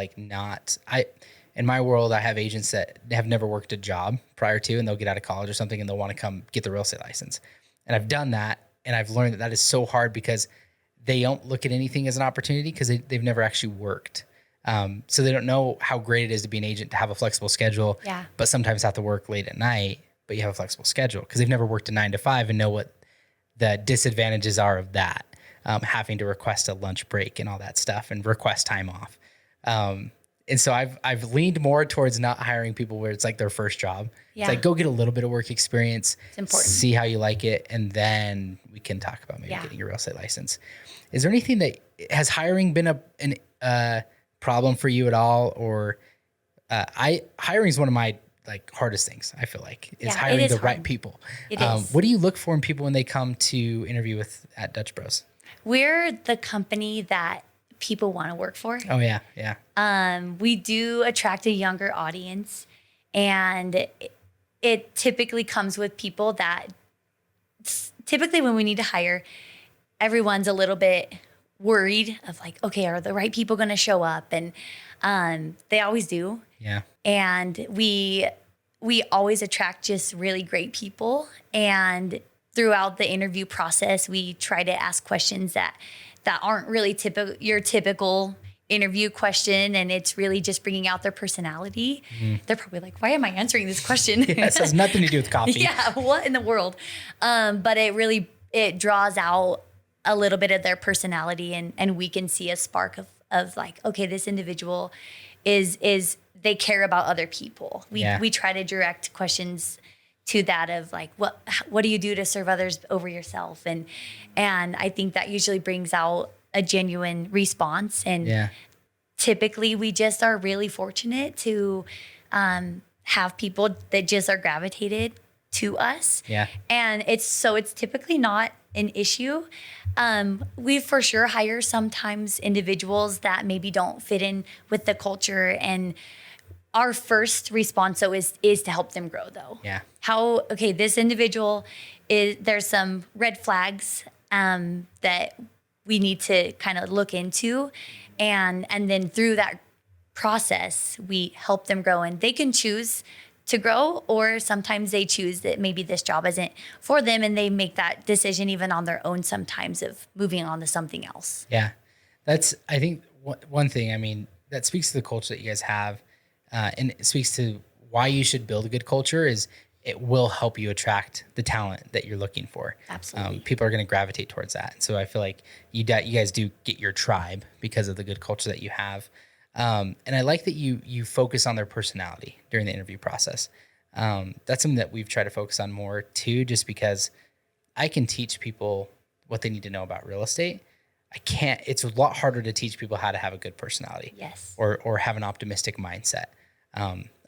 in my world, I have agents that have never worked a job prior to, and they'll get out of college or something and they'll want to come get the real estate license. And I've done that. And I've learned that is so hard because they don't look at anything as an opportunity because they've never actually worked. So they don't know how great it is to be an agent, to have a flexible schedule, but sometimes have to work late at night, but you have a flexible schedule because they've never worked a 9 to 5 and know what the disadvantages are of that. Having to request a lunch break and all that stuff and request time off. And so I've leaned more towards not hiring people where it's like their first job. Yeah. It's like, go get a little bit of work experience, it's important. See how you like it. And then we can talk about maybe getting your real estate license. Is there anything has hiring been a problem for you at all? Or hiring is one of my hardest things, I feel like, is hiring the right people. It is. What do you look for in people when they come to interview at Dutch Bros? We're the company that people want to work for. Oh yeah. Yeah. We do attract a younger audience, and it typically comes with people that typically when we need to hire, everyone's a little bit worried of okay, are the right people going to show up? And they always do. Yeah. And we always attract just really great people. And throughout the interview process, we try to ask questions that aren't really your typical interview question, and it's really just bringing out their personality. Mm-hmm. They're probably like, why am I answering this question? Yes, it has nothing to do with coffee. Yeah, what in the world? But it draws out a little bit of their personality, and we can see a spark of okay, this individual is they care about other people. We try to direct questions to that of what do you do to serve others over yourself? And I think that usually brings out a genuine response. And typically we just are really fortunate to have people that just are gravitated to us. Yeah. And it's typically not an issue. We for sure hire sometimes individuals that maybe don't fit in with the culture, and our first response is to help them grow though. Yeah. This individual there's some red flags that we need to kind of look into, and then through that process we help them grow, and they can choose to grow, or sometimes they choose that maybe this job isn't for them, and they make that decision even on their own sometimes of moving on to something else. Yeah. That's, I think, one thing, that speaks to the culture that you guys have. And it speaks to why you should build a good culture is it will help you attract the talent that you're looking for. Absolutely. People are going to gravitate towards that. So I feel like you guys do get your tribe because of the good culture that you have. And I like that you focus on their personality during the interview process. That's something that we've tried to focus on more too, just because I can teach people what they need to know about real estate. I can't, it's a lot harder to teach people how to have a good personality. Yes. Or have an optimistic mindset.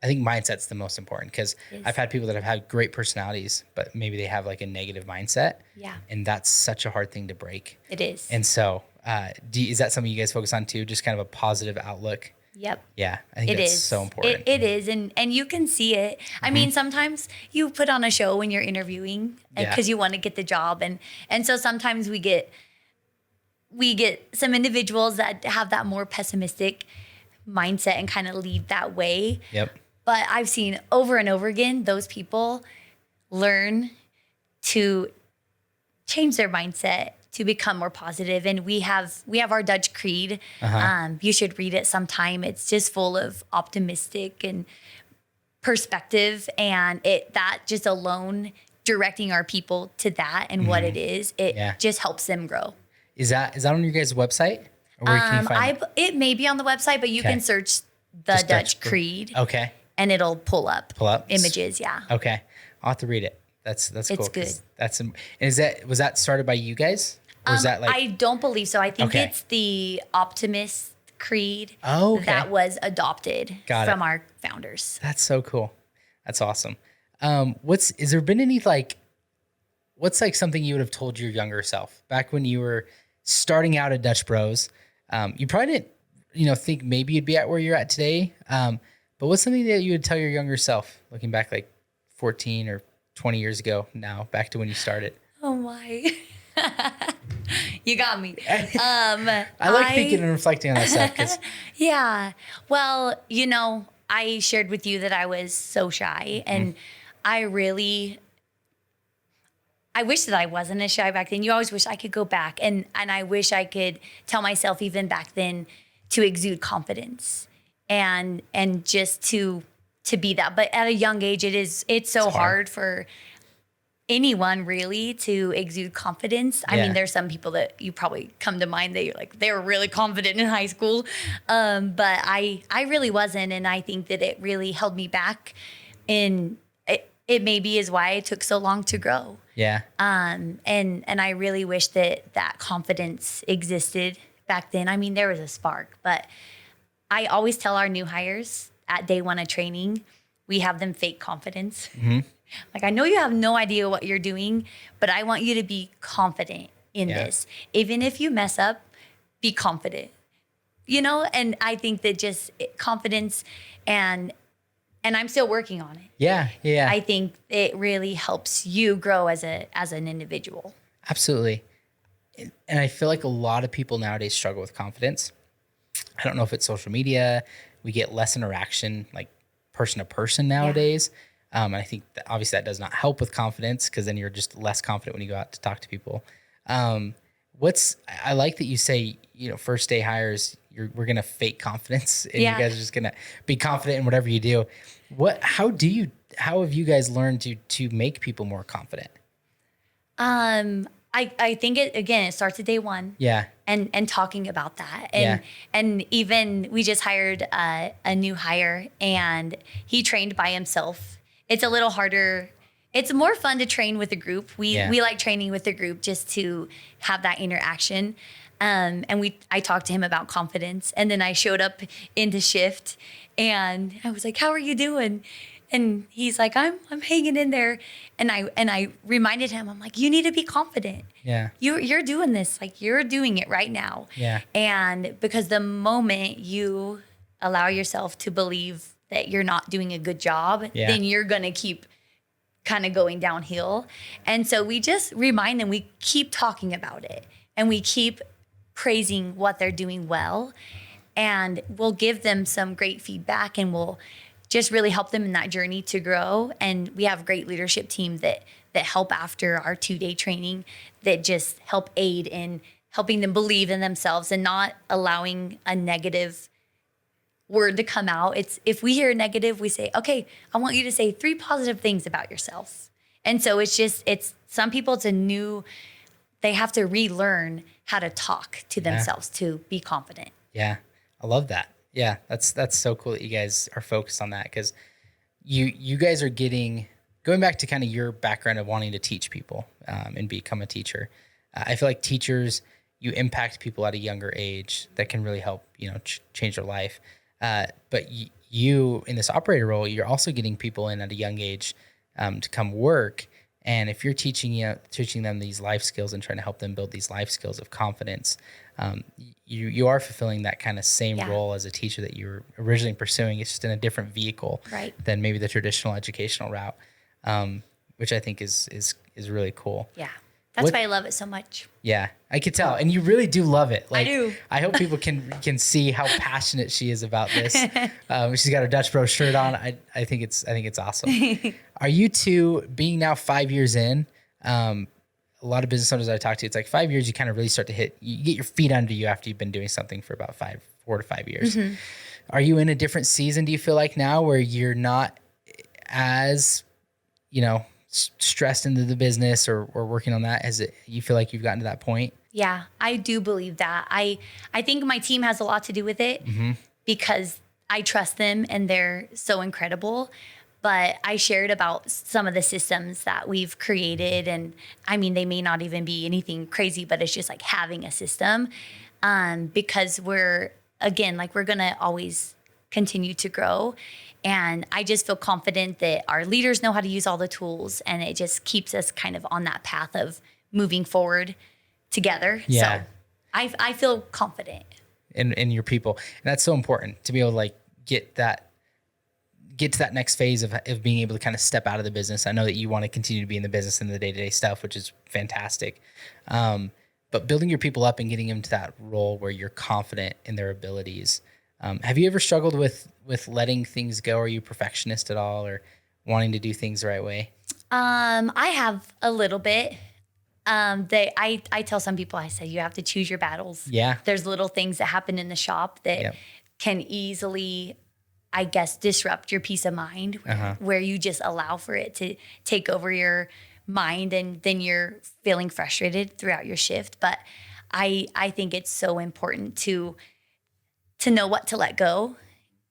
I think mindset's the most important, because I've had people that have had great personalities, but maybe they have like a negative mindset. Yeah. And that's such a hard thing to break. It is. And so, is that something you guys focus on too? Just kind of a positive outlook? Yep. Yeah. I think that's so important. It is. And you can see it. I mean, sometimes you put on a show when you're interviewing because you want to get the job. And so sometimes we get some individuals that have that more pessimistic mindset and kind of lead that way. Yep. But I've seen over and over again, those people learn to change their mindset to become more positive. And we have our Dutch creed. You should read it sometime. It's just full of optimistic and perspective. And that just alone, directing our people to that and what it is, just helps them grow. Is that on your guys' website? Or where can you find it? It may be on the website, but you can search the Dutch creed. Okay. And it'll pull up images. Yeah. Okay. I'll have to read it. That's cool. It's good. Was that started by you guys? Or is that like? I don't believe so. I think it's the Optimist creed that was adopted from our founders. That's so cool. That's awesome. Is there been any what's like something you would have told your younger self back when you were starting out at Dutch Bros? You probably didn't, think maybe you'd be at where you're at today. But what's something that you would tell your younger self, looking back like 14 or 20 years ago now, back to when you started? Oh my. You got me. I like thinking and reflecting on that stuff. Yeah. Well, I shared with you that I was so shy, and I wish that I wasn't as shy back then. You always wish I could go back, and I wish I could tell myself even back then to exude confidence and just to be that. But at a young age, it's so hard for anyone really to exude confidence. I mean, there's some people that you probably come to mind that you're like, they were really confident in high school. But I really wasn't. And I think that it really held me back, and it maybe is why it took so long to grow. Yeah. And I really wish that confidence existed back then. I mean, there was a spark, but I always tell our new hires at day one of training, we have them fake confidence. Like, I know you have no idea what you're doing, but I want you to be confident in this. Even if you mess up, be confident, and I think that just confidence and I'm still working on it. Yeah. I think it really helps you grow as an individual. Absolutely. And I feel like a lot of people nowadays struggle with confidence. I don't know if it's social media. We get less interaction, like person to person nowadays. And I think that obviously that does not help with confidence, because then you're just less confident when you go out to talk to people. I like that you say, first day hires, we're going to fake confidence, and you guys are just going to be confident in whatever you do. How have you guys learned to make people more confident? I think it starts at day one. Yeah. And talking about that. And even we just hired a new hire, and he trained by himself. It's a little harder. It's more fun to train with a group. We like training with a group just to have that interaction. And I talked to him about confidence, and then I showed up into shift, and I was like, "How are you doing?" And he's like, I'm hanging in there. And I reminded him, I'm like, you need to be confident. Yeah. You're doing this, like you're doing it right now. Yeah. And because the moment you allow yourself to believe that you're not doing a good job, then you're going to keep kind of going downhill. And so we just remind them, we keep talking about it, and we keep praising what they're doing well. And we'll give them some great feedback, and we'll just really help them in that journey to grow. And we have a great leadership team that help after our 2-day training, that just help aid in helping them believe in themselves and not allowing a negative word to come out. It's if we hear a negative, we say, okay, I want you to say 3 positive things about yourself. And so it's some people, they have to relearn how to talk to themselves to be confident. Yeah. I love that. Yeah. That's so cool that you guys are focused on that, because you guys are going back to kind of your background of wanting to teach people and become a teacher. I feel like teachers, you impact people at a younger age that can really help, change their life. But you in this operator role, you're also getting people in at a young age to come work. And if you're teaching them these life skills and trying to help them build these life skills of confidence, you are fulfilling that kind of same role as a teacher that you were originally pursuing. It's just in a different vehicle than maybe the traditional educational route, which I think is really cool. Yeah. That's why I love it so much. Yeah, I could tell. And you really do love it. I do. I hope people can see how passionate she is about this. She's got her Dutch Bro shirt on. I think it's awesome. Are you two, being now 5 years in, a lot of business owners that I talk to, it's like 5 years, you kind of really start to you get your feet under you after you've been doing something for about 4 to 5 years. Mm-hmm. Are you in a different season, do you feel like, now, where you're not as, stressed into the business or working on that? You feel like you've gotten to that point? Yeah, I do believe that. I think my team has a lot to do with it because I trust them and they're so incredible. But I shared about some of the systems that we've created. And I mean, they may not even be anything crazy, but it's just like having a system because we're going to always continue to grow. And I just feel confident that our leaders know how to use all the tools, and it just keeps us kind of on that path of moving forward together. Yeah. So I feel confident. In your people. And that's so important to be able to get to that next phase of being able to kind of step out of the business. I know that you want to continue to be in the business and the day-to-day stuff, which is fantastic. But building your people up and getting them to that role where you're confident in their abilities. Have you ever struggled with letting things go? Are you a perfectionist at all, or wanting to do things the right way? I have a little bit. I tell some people, I say, you have to choose your battles. Yeah. There's little things that happen in the shop that can easily, I guess, disrupt your peace of mind, where you just allow for it to take over your mind, and then you're feeling frustrated throughout your shift. But I think it's so important to know what to let go.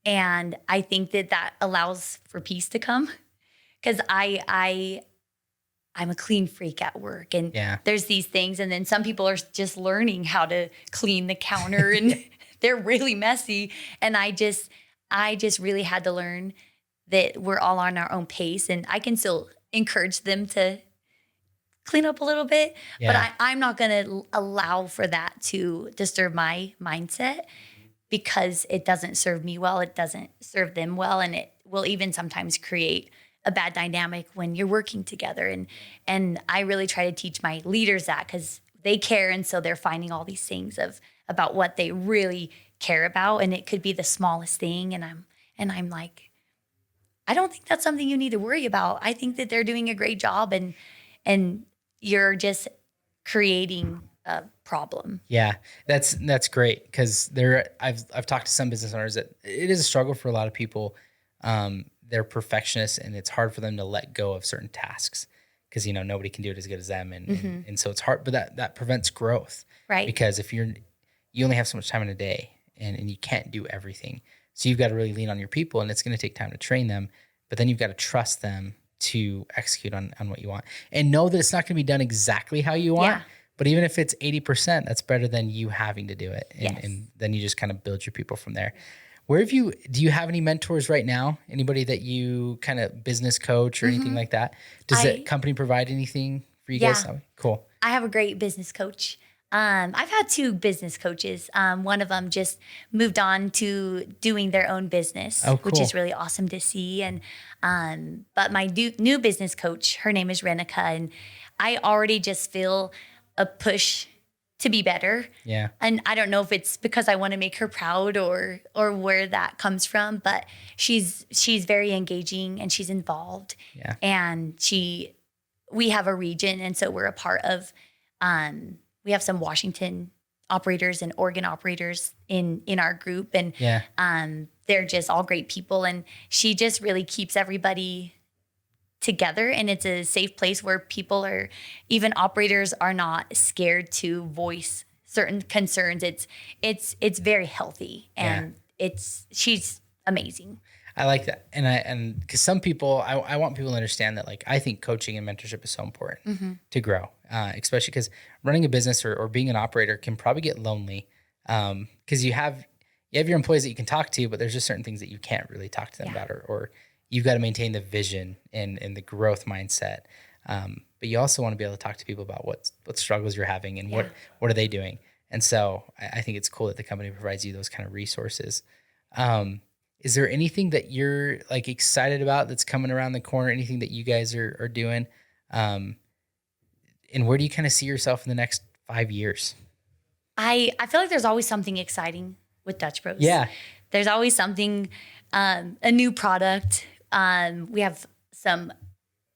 And I think that allows for peace to come, because I'm a clean freak at work, and there's these things. And then some people are just learning how to clean the counter and they're really messy. And I just really had to learn that we're all on our own pace, and I can still encourage them to clean up a little bit, but I'm not going to allow for that to disturb my mindset, because it doesn't serve me well. It doesn't serve them well. And it will even sometimes create a bad dynamic when you're working together. And I really try to teach my leaders that, because they care. And so they're finding all these things about what they really care about. And it could be the smallest thing. And I'm like, I don't think that's something you need to worry about. I think that they're doing a great job, and you're just creating a problem. Yeah, that's great, because I've talked to some business owners that it is a struggle for a lot of people. They're perfectionists, and it's hard for them to let go of certain tasks, because nobody can do it as good as them, and so it's hard. But that prevents growth, right? Because if you only have so much time in a day, and you can't do everything, so you've got to really lean on your people, and it's going to take time to train them. But then you've got to trust them to execute on what you want, and know that it's not going to be done exactly how you want. Yeah. But even if it's 80%, that's better than you having to do it. And then you just kind of build your people from there. Do you have any mentors right now? Anybody that you kind of business coach or anything like that? Does the company provide anything for you guys? Oh, cool. I have a great business coach. I've had 2 business coaches. One of them just moved on to doing their own business, which is really awesome to see. And but my new business coach, her name is Renica, and I already just feel a push to be better. Yeah. And I don't know if it's because I want to make her proud or where that comes from, but she's very engaging, and she's involved. Yeah. And we have a region, and so we're a part of we have some Washington operators and Oregon operators in our group, and they're just all great people. And she just really keeps everybody together, and it's a safe place where people are, even operators are not scared to voice certain concerns. It's very healthy, and she's amazing. I like that. And because some people, I want people to understand that, like, I think coaching and mentorship is so important to grow, especially because running a business or being an operator can probably get lonely, because you have your employees that you can talk to, but there's just certain things that you can't really talk to them about, or you've got to maintain the vision and the growth mindset. But you also want to be able to talk to people about what struggles you're having and what are they doing. And so I think it's cool that the company provides you those kind of resources. Is there anything that you're like excited about that's coming around the corner? Anything that you guys are doing? And where do you kind of see yourself in the next 5 years? I feel like there's always something exciting with Dutch Bros. Yeah. There's always something, a new product. We have some,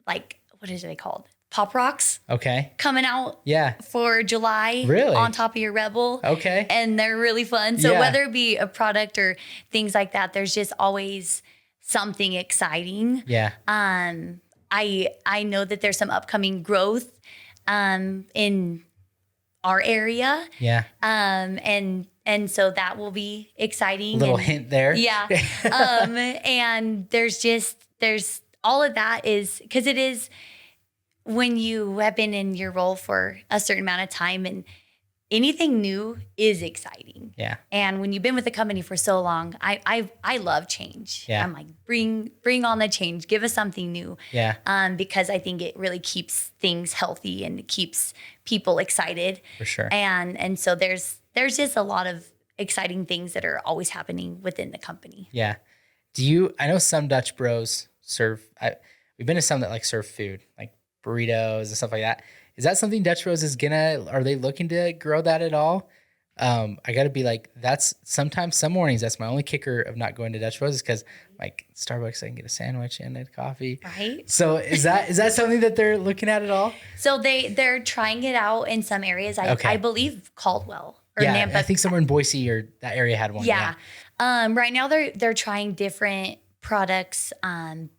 like, what is it called? Pop Rocks. Okay. Coming out. Yeah. For July. Really? On top of your Rebel. Okay. And they're really fun. So whether it be a product or things like that, there's just always something exciting. Yeah. I know that there's some upcoming growth in our area. Yeah. And so that will be exciting. Little hint there. Yeah. And there's all of that is because it is when you have been in your role for a certain amount of time, and anything new is exciting. Yeah. And when you've been with the company for so long, I love change. Yeah. I'm like, bring on the change, give us something new. Yeah. Because I think it really keeps things healthy and it keeps people excited. For sure. And so there's just a lot of exciting things that are always happening within the company. Yeah. I know some Dutch Bros serve, we've been to some that like serve food, like burritos and stuff like that. Is that something Dutch Bros are they looking to grow that at all? I got to be like, that's sometimes some mornings, that's my only kicker of not going to Dutch Bros is because like Starbucks, I can get a sandwich and a coffee. Right. So is that something that they're looking at all? So they're trying it out in some areas. I believe Caldwell or Nampa. I think somewhere in Boise or that area had one. Yeah. Right now they're trying different products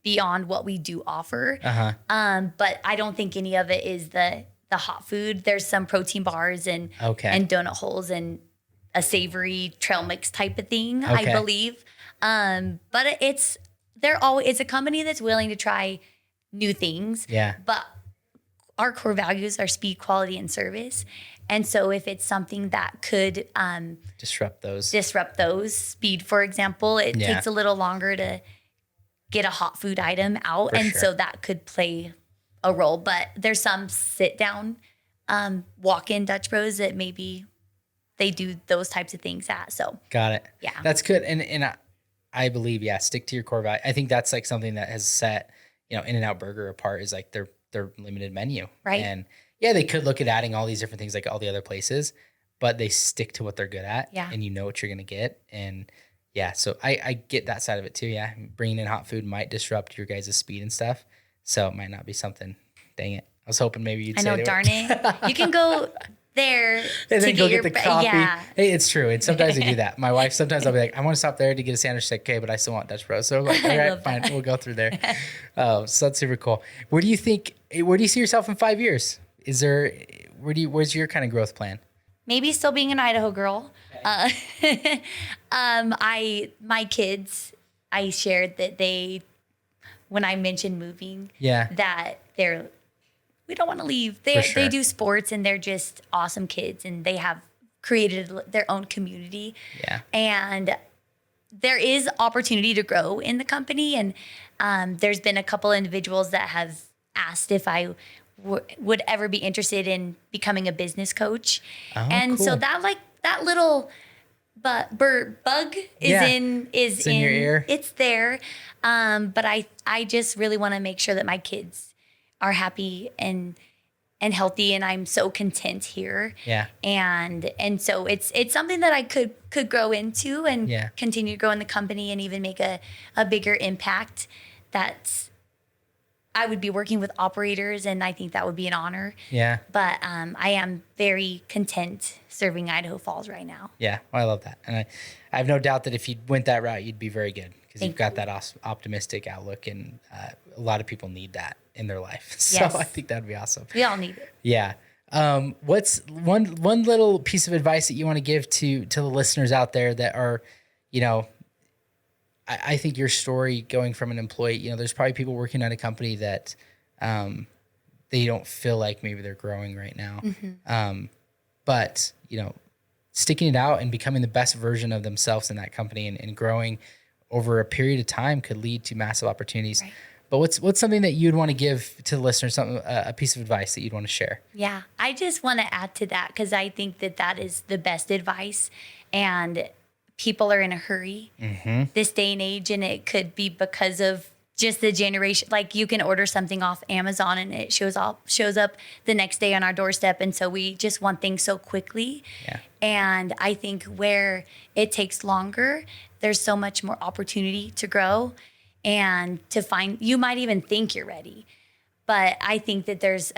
beyond what we do offer. But I don't think any of it is the hot food. There's some protein bars and donut holes and a savory trail mix type of thing, I believe. But it's a company that's willing to try new things. Yeah. But our core values are speed, quality, and service. And so if it's something that could disrupt those, speed, for example, it takes a little longer to get a hot food item out. So that could play a role. But there's some sit down, walk-in Dutch Bros that maybe they do those types of things at. So got it. Yeah. That's good. And I believe, stick to your core value. I think that's like something that has set, In-N-Out Burger apart is like their limited menu. Right. And they could look at adding all these different things like all the other places, but they stick to what they're good at. Yeah. And you know what you're going to get. And so I get that side of it too. Yeah. Bringing in hot food might disrupt your guys' speed and stuff. So it might not be something. Dang it. I was hoping maybe you'd say darn it. You can go there and then go get the coffee. Yeah. Hey, it's true. And sometimes I do that. My wife, sometimes I'll be like, I want to stop there to get a sandwich. She's like, okay, but I still want Dutch Bros. So I'm like, all right, fine. We'll go through there. So that's super cool. Where do you see yourself in 5 years? Where's your kind of growth plan? Maybe still being an Idaho girl. My kids, I shared that when I mentioned moving, that we don't want to leave. They do sports and they're just awesome kids and they have created their own community. Yeah. And there is opportunity to grow in the company. And there's been a couple individuals that have asked if I would ever be interested in becoming a business coach. Oh, and cool. So that little bug is in your ear. It's there. But I just really want to make sure that my kids are happy and healthy, and I'm so content here. Yeah. And so it's something that I could grow into and continue to grow in the company and even make a bigger impact. That's I would be working with operators, and I think that would be an honor. Yeah. But I am very content serving Idaho Falls right now. Yeah, well, I love that. And I have no doubt that if you went that route, you'd be very good, because you've got that optimistic outlook, and a lot of people need that in their life. So I think that'd be awesome. We all need it. Yeah. What's one little piece of advice that you want to give to the listeners out there that are, you know, I think your story going from an employee, you know, there's probably people working at a company that they don't feel like maybe they're growing right now. Mm-hmm. But, you know, sticking it out and becoming the best version of themselves in that company and growing over a period of time could lead to massive opportunities. Right. But what's something that you'd want to give to the listeners, a piece of advice that you'd want to share? Yeah, I just want to add to that, because I think that is the best advice. And people are in a hurry this day and age, and it could be because of just the generation. Like, you can order something off Amazon and it shows up the next day on our doorstep. And so we just want things so quickly. Yeah. And I think where it takes longer, there's so much more opportunity to grow and to find. You might even think you're ready, but I think that there's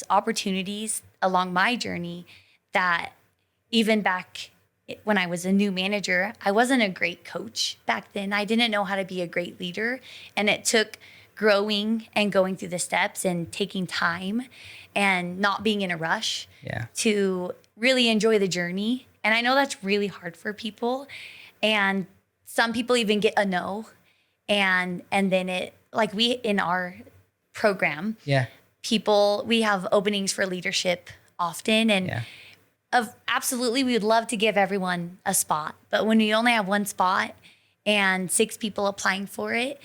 opportunities along my journey that even back when I was a new manager, I wasn't a great coach back then. I didn't know how to be a great leader. And it took growing and going through the steps and taking time and not being in a rush to really enjoy the journey. And I know that's really hard for people. And some people even get a no. And then it, like, we, in our program, we have openings for leadership often. And absolutely, we would love to give everyone a spot, but when we only have one spot and 6 people applying for it,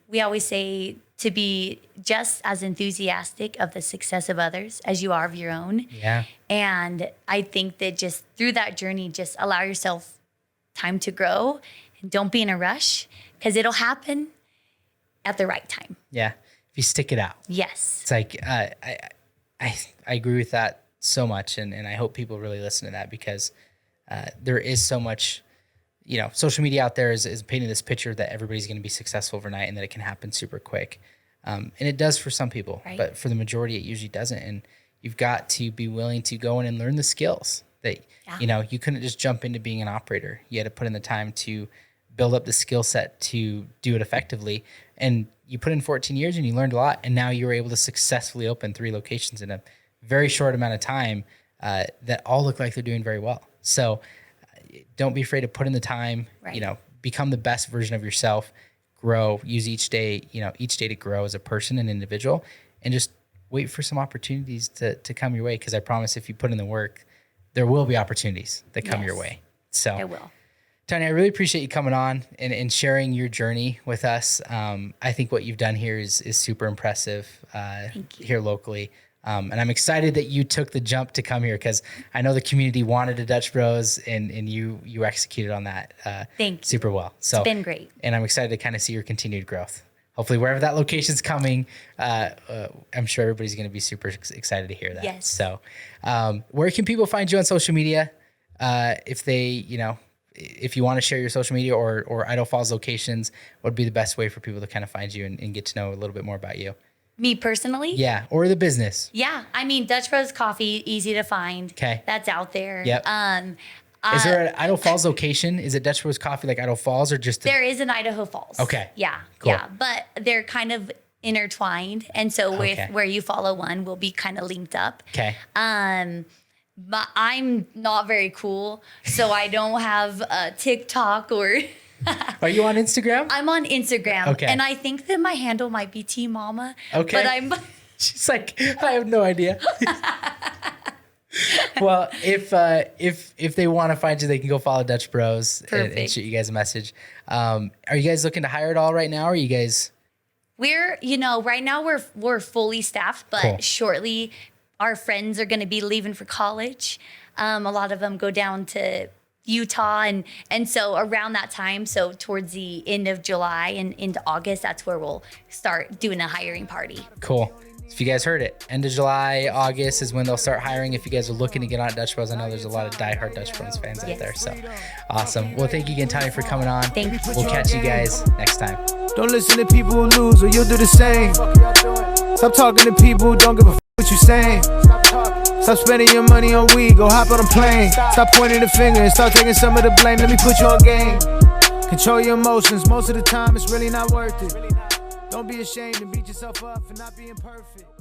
we always say to be just as enthusiastic of the success of others as you are of your own. Yeah. And I think that just through that journey, just allow yourself time to grow and don't be in a rush, because it'll happen at the right time. Yeah. If you stick it out. Yes. It's like, I agree with that so much, and I hope people really listen to that, because there is so much, you know, social media out there is painting this picture that everybody's going to be successful overnight and that it can happen super quick, and it does for some people, but for the majority it usually doesn't. And you've got to be willing to go in and learn the skills that you know, you couldn't just jump into being an operator. You had to put in the time to build up the skill set to do it effectively, and you put in 14 years and you learned a lot, and now you're able to successfully open 3 locations in a very short amount of time that all look like they're doing very well. So don't be afraid to put in the time, you know, become the best version of yourself, grow, use each day to grow as a person and individual, and just wait for some opportunities to come your way. Because I promise, if you put in the work, there will be opportunities that come your way. So it will. Tonya, I really appreciate you coming on and sharing your journey with us. I think what you've done here is super impressive here locally. And I'm excited that you took the jump to come here, because I know the community wanted a Dutch Bros, and you executed on that super well. So it's been great. And I'm excited to kind of see your continued growth. Hopefully wherever that location's coming, I'm sure everybody's going to be super excited to hear that. Yes. So where can people find you on social media? If they, you know, if you want to share your social media or Idaho Falls locations, what would be the best way for people to kind of find you and get to know a little bit more about you? Me personally? Yeah, or the business. Yeah, I mean, Dutch Bros Coffee, easy to find. Okay. That's out there. Yep. Is there an Idaho Falls location? Is it Dutch Bros Coffee like Idaho Falls, or just? There is an Idaho Falls. Okay. Yeah. Cool. Yeah, but they're kind of intertwined, and so with where you follow one will be kind of linked up. Okay. But I'm not very cool, so I don't have a TikTok or. Are you on Instagram? I'm on Instagram. Okay. And I think that my handle might be T Mama. Okay. But I'm. She's like, I have no idea. Well, if they want to find you, they can go follow Dutch Bros and shoot you guys a message. Are you guys looking to hire at all right now? Or are you guys? We're, right now we're fully staffed, but shortly our friends are going to be leaving for college. A lot of them go down to Utah, and so around that time, so towards the end of July and into August, that's where we'll start doing a hiring party. Cool. If you guys heard it, end of July, August is when they'll start hiring. If you guys are looking to get on Dutch Bros, I know there's a lot of diehard Dutch Bros fans out there. So awesome. Well, thank you again, Tonya, for coming on. Thank you. We'll catch you guys next time. Don't listen to people who lose or you'll do the same. Stop talking to people who don't give a what you saying. Stop spending your money on weed, go hop on a plane. Stop pointing the finger and start taking some of the blame. Let me put you on game. Control your emotions, most of the time it's really not worth it. Don't be ashamed and beat yourself up for not being perfect.